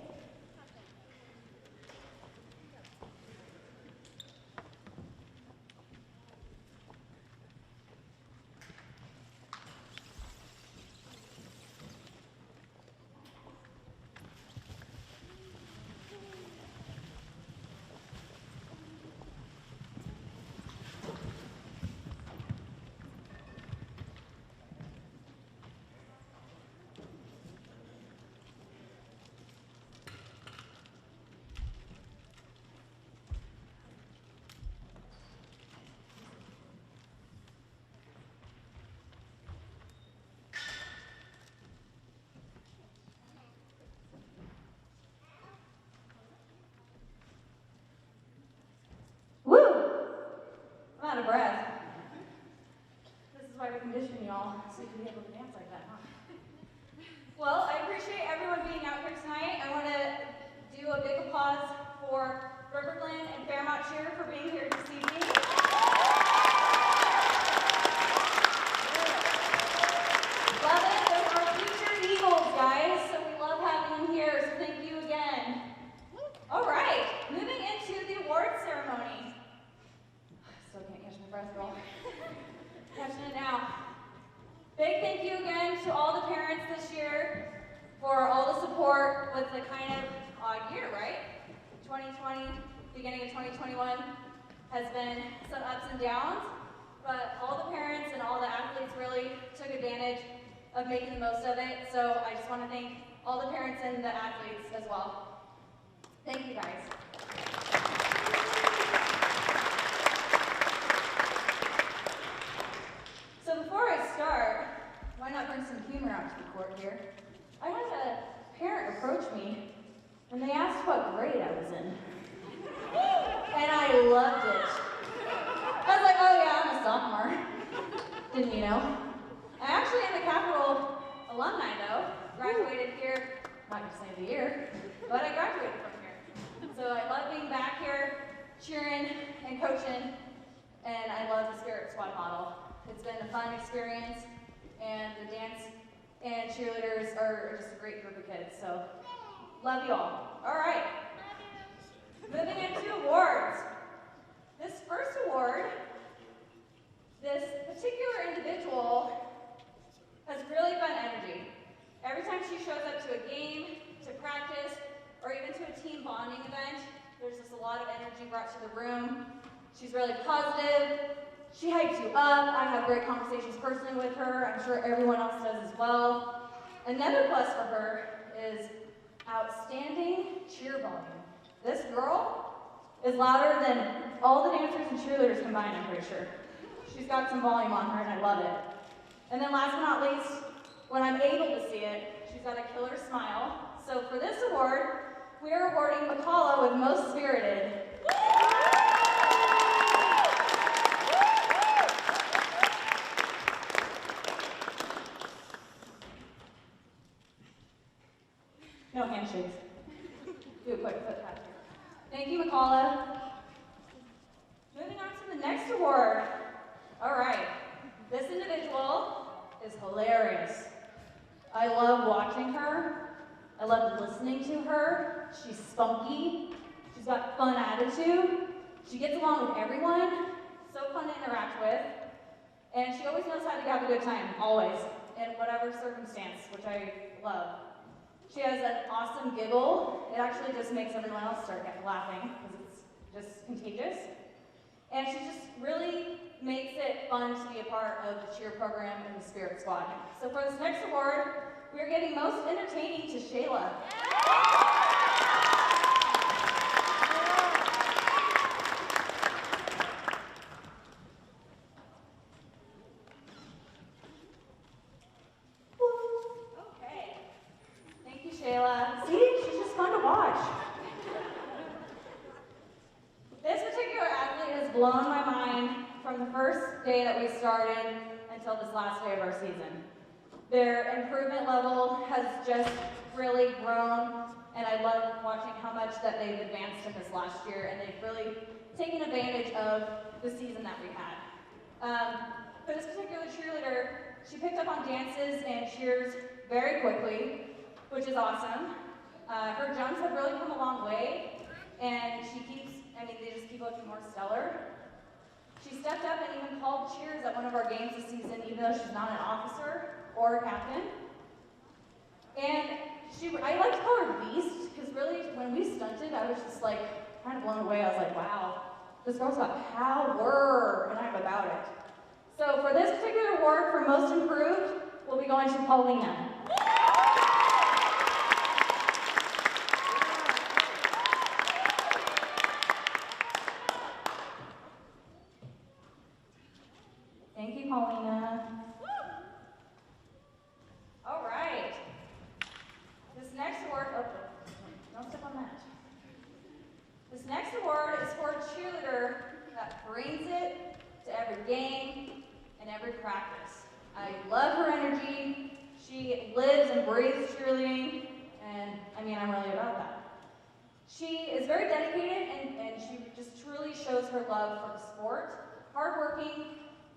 I'm out of breath. This is why we condition y'all, so you can be able to dance like that, huh? Well, I appreciate everyone being out here tonight. I want to do a big applause for River Glen and Fairmont Cheer for being here this evening. Love it. Those are future Eagles, guys, so we love having them here, so thank you again. All right, moving into the award ceremony. Still can't catch my breath, girl. Catching it now. Big thank you again to all the parents this year for all the support with the kind of odd year, right? 2020, beginning of 2021 has been some ups and downs, but all the parents and all the athletes really took advantage of making the most of it. So I just want to thank all the parents and the athletes as well. Thank you, guys. So before I start, why not bring some humor out to the court here? I had a parent approach me, and they asked what grade I was in. And I loved it. I was like, oh yeah, I'm a sophomore. Didn't you know? I actually am a Capitol alumni though. Graduated here, not your same of the year, but I graduated from here. So I love being back here, cheering and coaching, and I love the Spirit Squad model. It's been a fun experience, and the dance and cheerleaders are just a great group of kids, so love you all. All right, moving into awards. This first award, this particular individual has really fun energy. Every time she shows up to a game, to practice, or even to a team bonding event, there's just a lot of energy brought to the room. She's really positive. She hypes you up. I have great conversations personally with her. I'm sure everyone else does as well. Another plus for her is outstanding cheer volume. This girl is louder than all the dancers and cheerleaders combined, I'm pretty sure. She's got some volume on her, and I love it. And then last but not least, when I'm able to see it, she's got a killer smile. So for this award, we are awarding McCalla with Most Spirited. No handshakes. Do a quick foot tap here. Thank you, McCalla. Moving on to the next award. All right, this individual is hilarious. I love watching her. I love listening to her. She's spunky. She's got fun attitude. She gets along with everyone. So fun to interact with. And she always knows how to have a good time, always, in whatever circumstance, which I love. She has an awesome giggle. It actually just makes everyone else start laughing because it's just contagious. And she just really makes it fun to be a part of the cheer program and the Spirit Squad. So for this next award, we are giving Most Entertaining to Shayla. Okay. Thank you, Shayla. See? to watch. This particular athlete has blown my mind from the first day that we started until this last day of our season. Their improvement level has just really grown, and I love watching how much that they've advanced in this last year, and they've really taken advantage of the season that we had. For this particular cheerleader, she picked up on dances and cheers very quickly, which is awesome. Her jumps have really come a long way, and they just keep looking more stellar. She stepped up and even called cheers at one of our games this season, even though she's not an officer or a captain. And I like to call her Beast, because really, when we stunted, I was just like, kind of blown away. I was like, wow, this girl's got power, and I'm about it. So for this particular award for Most Improved, we'll be going to Paulina. Thank you, Paulina. All right. This next award, don't step on that. This next award is for a cheerleader that brings it to every game and every practice. I love her energy. She lives and breathes cheerleading, and I'm really about that. She is very dedicated, and she just truly shows her love for the sport, hardworking,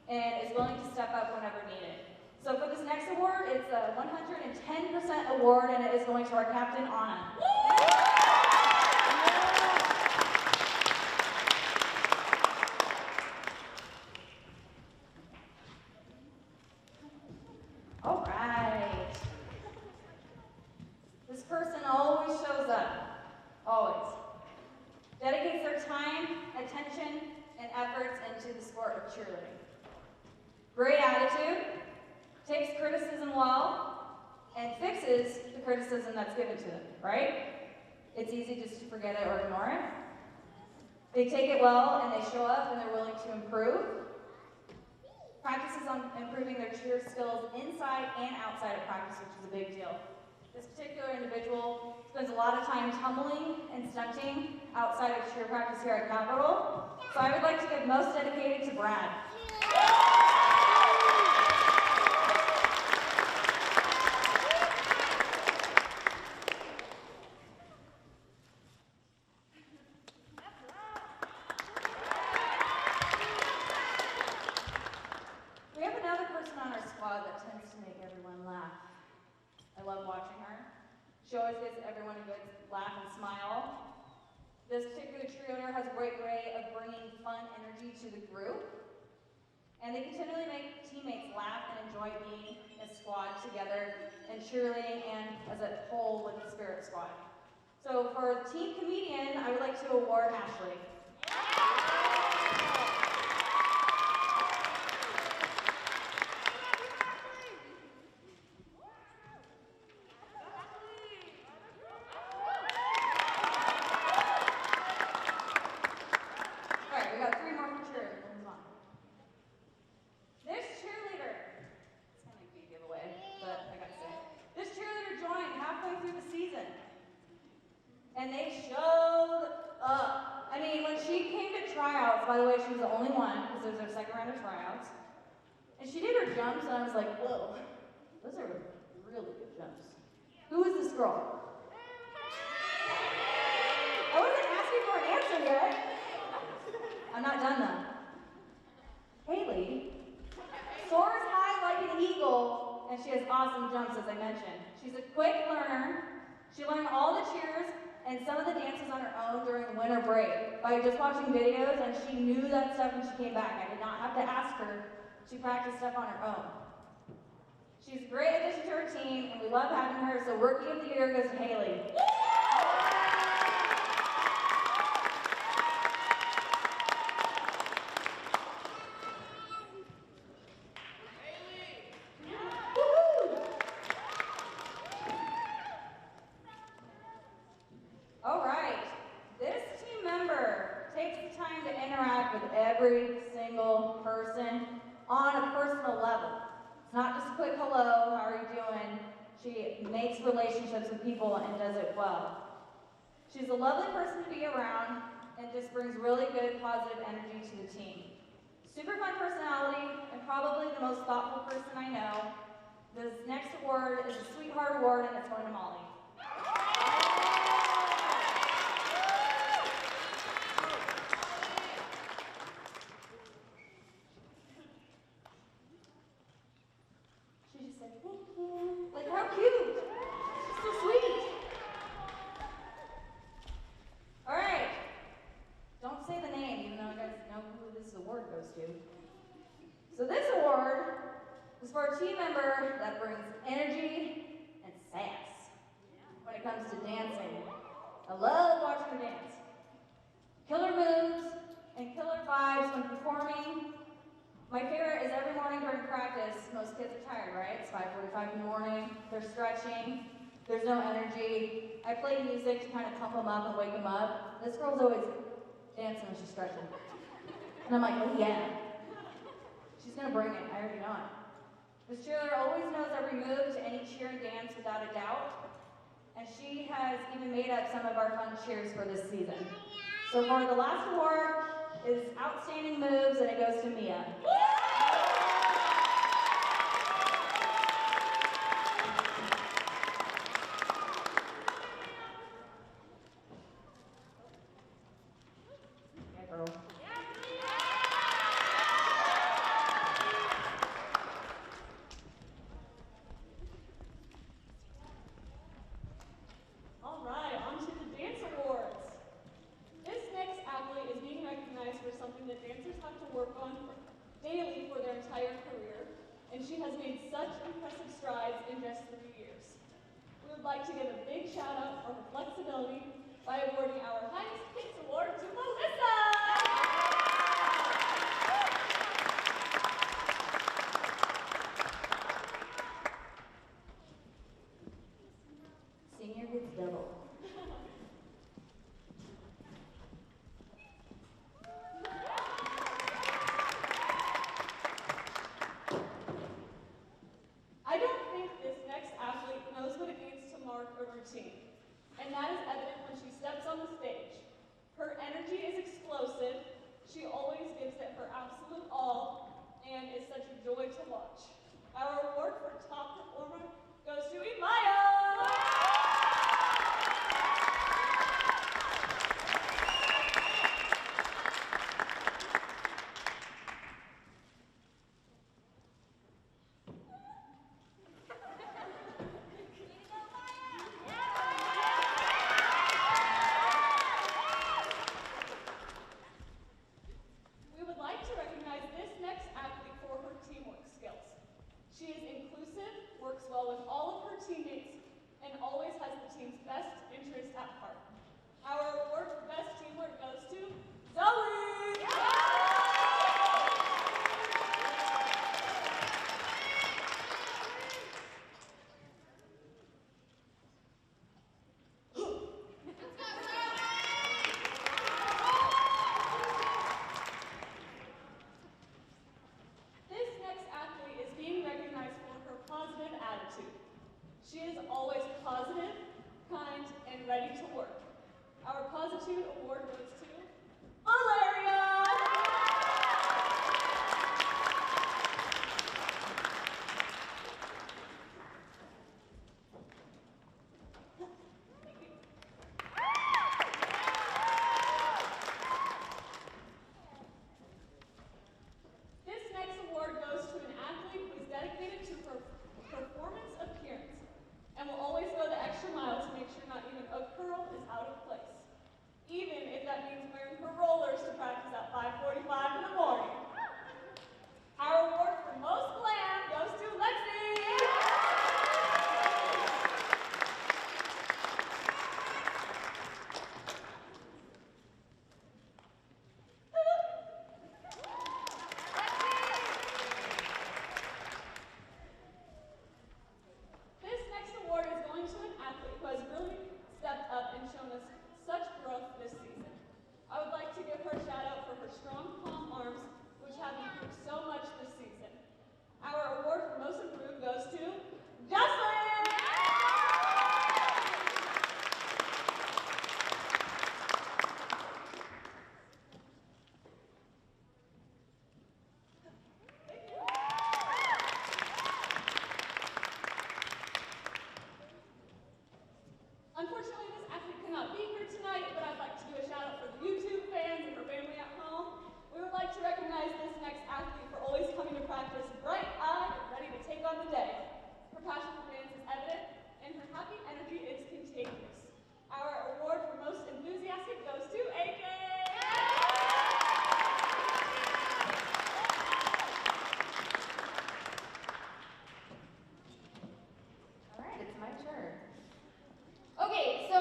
and is willing to step up whenever needed. So for this next award, it's a 110% award, and it is going to our captain, Anna. All right. This person always shows up, always. Dedicates their time, attention, and efforts into the sport of cheerleading. Great attitude, takes criticism well, and fixes the criticism that's given to them, right? It's easy just to forget it or ignore it. They take it well, and they show up, and they're willing to improve. Practices on improving their cheer skills inside and outside of practice, which is a big deal. This particular individual spends a lot of time tumbling and stunting outside of cheer practice here at Capitol. So I would like to give most dedicated to Brad. We have another person on our squad that tends to make everyone laugh. I love watching her. She always gives everyone a good laugh and smile. This particular cheerleader has a great way of bringing fun energy to the group. And they continually make teammates laugh and enjoy being a squad together and cheerleading and as a whole with the Spirit Squad. So for Team Comedian, I would like to award Ashley. And they showed up. When she came to tryouts, by the way, she was the only one, because there was our second round of tryouts. And she did her jumps, and I was like, whoa, those are really good jumps. Who is this girl? I wasn't asking for an answer yet. I'm not done though. Haley soars high like an eagle, and she has awesome jumps, as I mentioned. She's a quick learner. She learned all the cheers and some of the dances on her own during winter break by just watching videos, and she knew that stuff when she came back. I did not have to ask her. She practiced stuff on her own. She's a great addition to our team, and we love having her, so Rookie of the Year goes to Haley. Every single person on a personal level. It's not just a quick hello, how are you doing? She makes relationships with people and does it well. She's a lovely person to be around and just brings really good, positive energy to the team. Super fun personality and probably the most thoughtful person I know. This next award is a Sweetheart Award, and it's going to Molly. She just said, thank you. Like, how cute. She's so sweet. All right. Don't say the name, even though you guys know who this award goes to. So this award is for a team member that brings energy and sass when it comes to dancing. I love watching her dance. Killer moves and killer vibes when performing. My favorite is every morning during practice. Most kids are tired, right? It's 5:45 in the morning. They're stretching. There's no energy. I play music to kind of pump them up and wake them up. This girl's always dancing when she's stretching. And I'm like, oh yeah. She's gonna bring it, I already know it. This cheerleader always knows every move to any cheer and dance without a doubt. And she has even made up some of our fun cheers for this season. So for the last award is Outstanding Moves, and it goes to Mia. Yeah, girl. All right, on to the Dance Awards. This next athlete is being recognized for something that dancers have to work on daily for their entire career, and she has made such impressive strides in just 3 years. We would like to give a big shout out for her flexibility by awarding our highest Kids Award to Melissa! Senior gets double. I don't think this next athlete knows what it means to mark a routine, and that is evident when she steps on the stage. Her energy is explosive, she always gives it her absolute all, and is such a joy to watch. Our award for top performer goes to Imaya! We would like to recognize this next athlete for her teamwork skills. She is inclusive, works well with all of her teammates, and always has the team's best interest at heart. Our award for best teamwork goes to Zoe! This next athlete is being recognized for her positive attitude. She is always positive, kind, and ready to work. Our Positude Award goes to Valeria! This next award goes to an athlete who is dedicated to her performance appearance and will always go the extra mile to make sure not even a curl is out of place, even if that means wearing her rollers to practice at 5:45 in the morning. Our award for most glam goes to Lexi! This next award is going to an athlete who has really stepped up and shown us such growth this season. I would like to give her a shout out for her strong palm arms, which have improved so much this season. Our award for most improved goes to Jocelyn! happy energy is contagious. Our award for most enthusiastic goes to AK. All right, it's my turn. Okay, so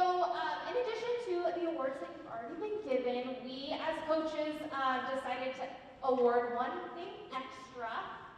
in addition to the awards that you've already been given, we as coaches decided to award one thing extra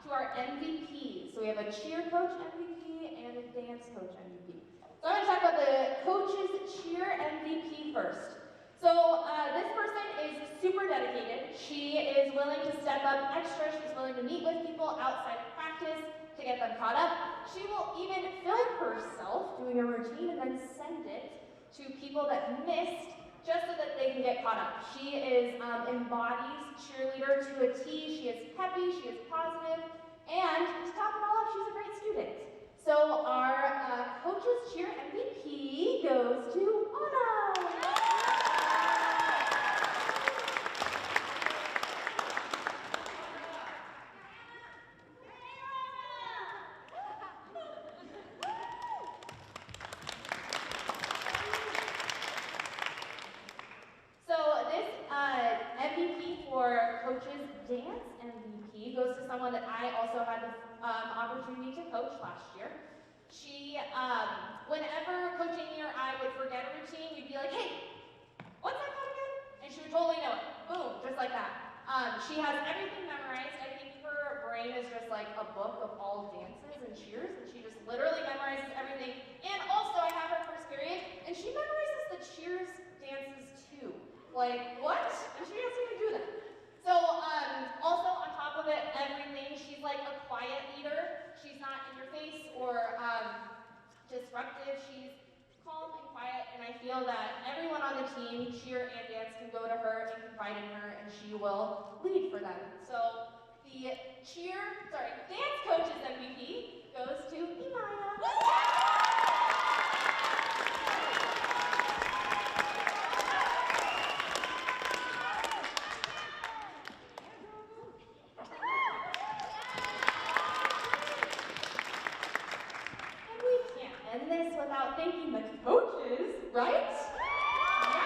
to our MVPs. So we have a cheer coach MVP and a dance coach MVP. So I'm going to talk about the coaches cheer MVP first. So this person is super dedicated. She is willing to step up extra. She's willing to meet with people outside of practice to get them caught up. She will even film herself doing a routine and then send it to people that missed just so that they can get caught up. She embodies cheerleader to a T. She is peppy, she is positive, and to top it all up, she's a great student. So our coaches cheer MVP goes to Anna. MVP for coaches dance MVP goes to someone that I also had the opportunity to coach last year. She, whenever Coach Amy or I would forget a routine, we'd be like, hey, what's that called again? And she would totally know it. Boom, just like that. She has everything memorized. I think her brain is just like a book of all dances and cheers, and she just literally memorizes everything. And also, I have her first period, and she memorizes the cheers dances too. Like, what? And she doesn't even do that. So, also on top of it, everything, she's like a quiet leader. She's not in your face or disruptive. She's calm and quiet, and I feel that everyone on the team, cheer and dance, can go to her and confide in her, and she will lead for them. So, the dance coaches MVP goes to Imaya. End this without thanking the coaches, right? Yeah.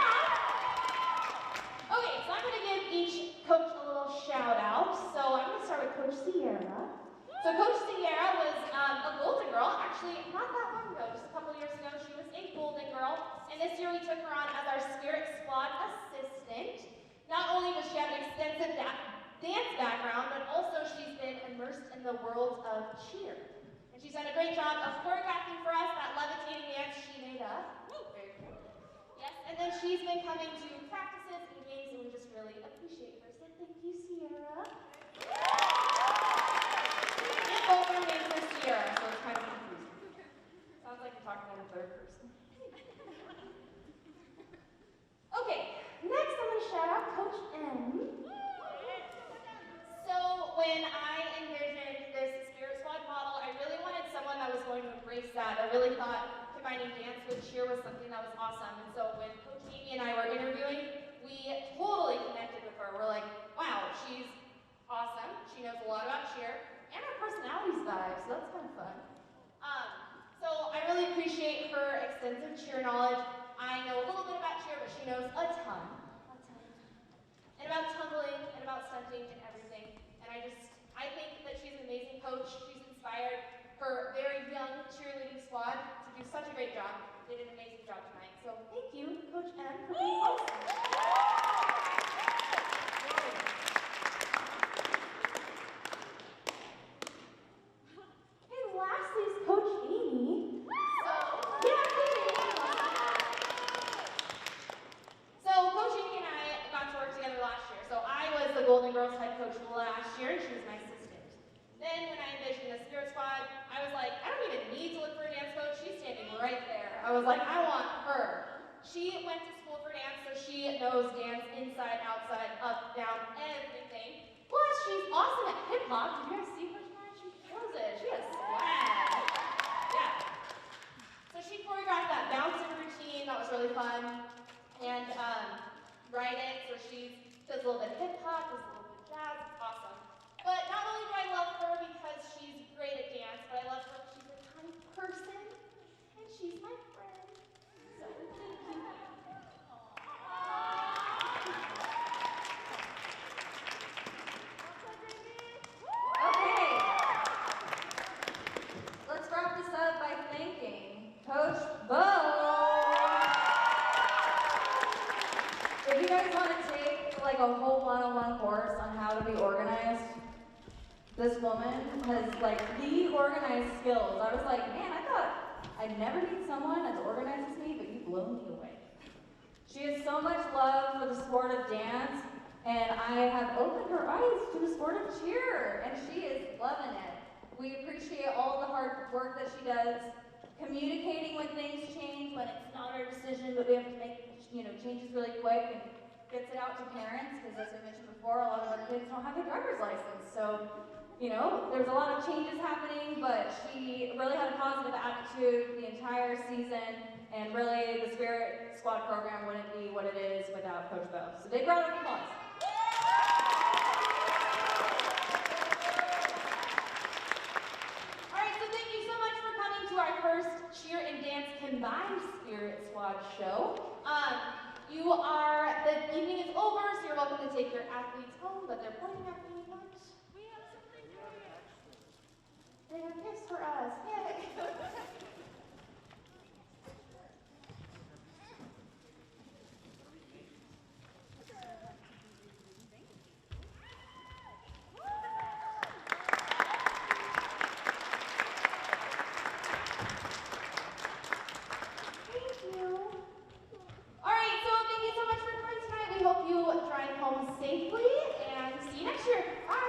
Okay, so I'm going to give each coach a little shout out. So I'm going to start with Coach Sierra. So Coach Sierra was a Golden Girl, actually not that long ago, just a couple years ago. She was a Golden Girl, and this year we took her on as our Spirit Squad assistant. Not only does she have an extensive dance background, but also she's been immersed in the world of cheer. She's done a great job of choreographing for us that levitating dance she made up. Very cool. Yes, and then she's been coming to practices and games, and we just really appreciate her. So thank you, Sierra. And both our names are Sierra, so it's kind of confusing. Sounds like you're talking in a third person. Okay, next I'm going to shout out Coach M. So when I envisioned this Spirit Squad model, I really wanted someone that was going to embrace that. I really thought combining dance with cheer was something that was awesome. And so when Coach Amy and I were interviewing, we totally connected with her. We're like, wow, she's awesome. She knows a lot about cheer, and her personality's vibe, so that's kind of fun. So I really appreciate her extensive cheer knowledge. I know a little bit about cheer, but she knows a ton. And about tumbling, and about stunting, and everything. And I think that she's an amazing coach. She's inspired her very young cheerleading squad to do such a great job. Did an amazing job tonight. So thank you, Coach M, for being awesome. And lastly is Coach Amy. So Coach Amy and I got to work together last year. So I was the Golden Girls head coach last year, and she was my assistant. Then when I envisioned the Spirit Squad, I was like, I don't even need to look for a dance coach. She's standing right there. I was like, I want her. She went to school for dance, so she knows dance inside, outside, up, down, everything. Plus, she's awesome at hip hop. Did you guys see her tonight? She kills it. She has swag. Yeah. So she choreographed that bouncing routine. That was really fun. And write it, so she does a little bit of hip hop, does a little bit of jazz. It's awesome. But not only do I love her because she's great at dance, but I love her because she's a kind person. And she she's my friend. So thank you. Okay. Let's wrap this up by thanking Coach Bo. If you guys want to take like a whole one-on-one course on how to be organized, this woman has like the organized skills. I was like, man, I thought I'd never meet someone as organized as me, but you've blown me away. She has so much love for the sport of dance, and I have opened her eyes to the sport of cheer, and she is loving it. We appreciate all the hard work that she does, communicating when things change, when it's not our decision, but we have to make changes really quick, and gets it out to parents, because as I mentioned before, a lot of our kids don't have their driver's license. So, there's a lot of changes happening, but she really had a positive attitude the entire season, and really the Spirit Squad program wouldn't be what it is without Coach Bo. So big round of applause. All right, so thank you so much for coming to our first cheer and dance combined Spirit Squad show. The evening is over, so you're welcome to take your athletes home, but they're pointing at me what? We have something for you. They have gifts for us. Yay! Thank you. All right, so thank you so much for coming tonight. We hope you drive home safely and see you next year. Bye.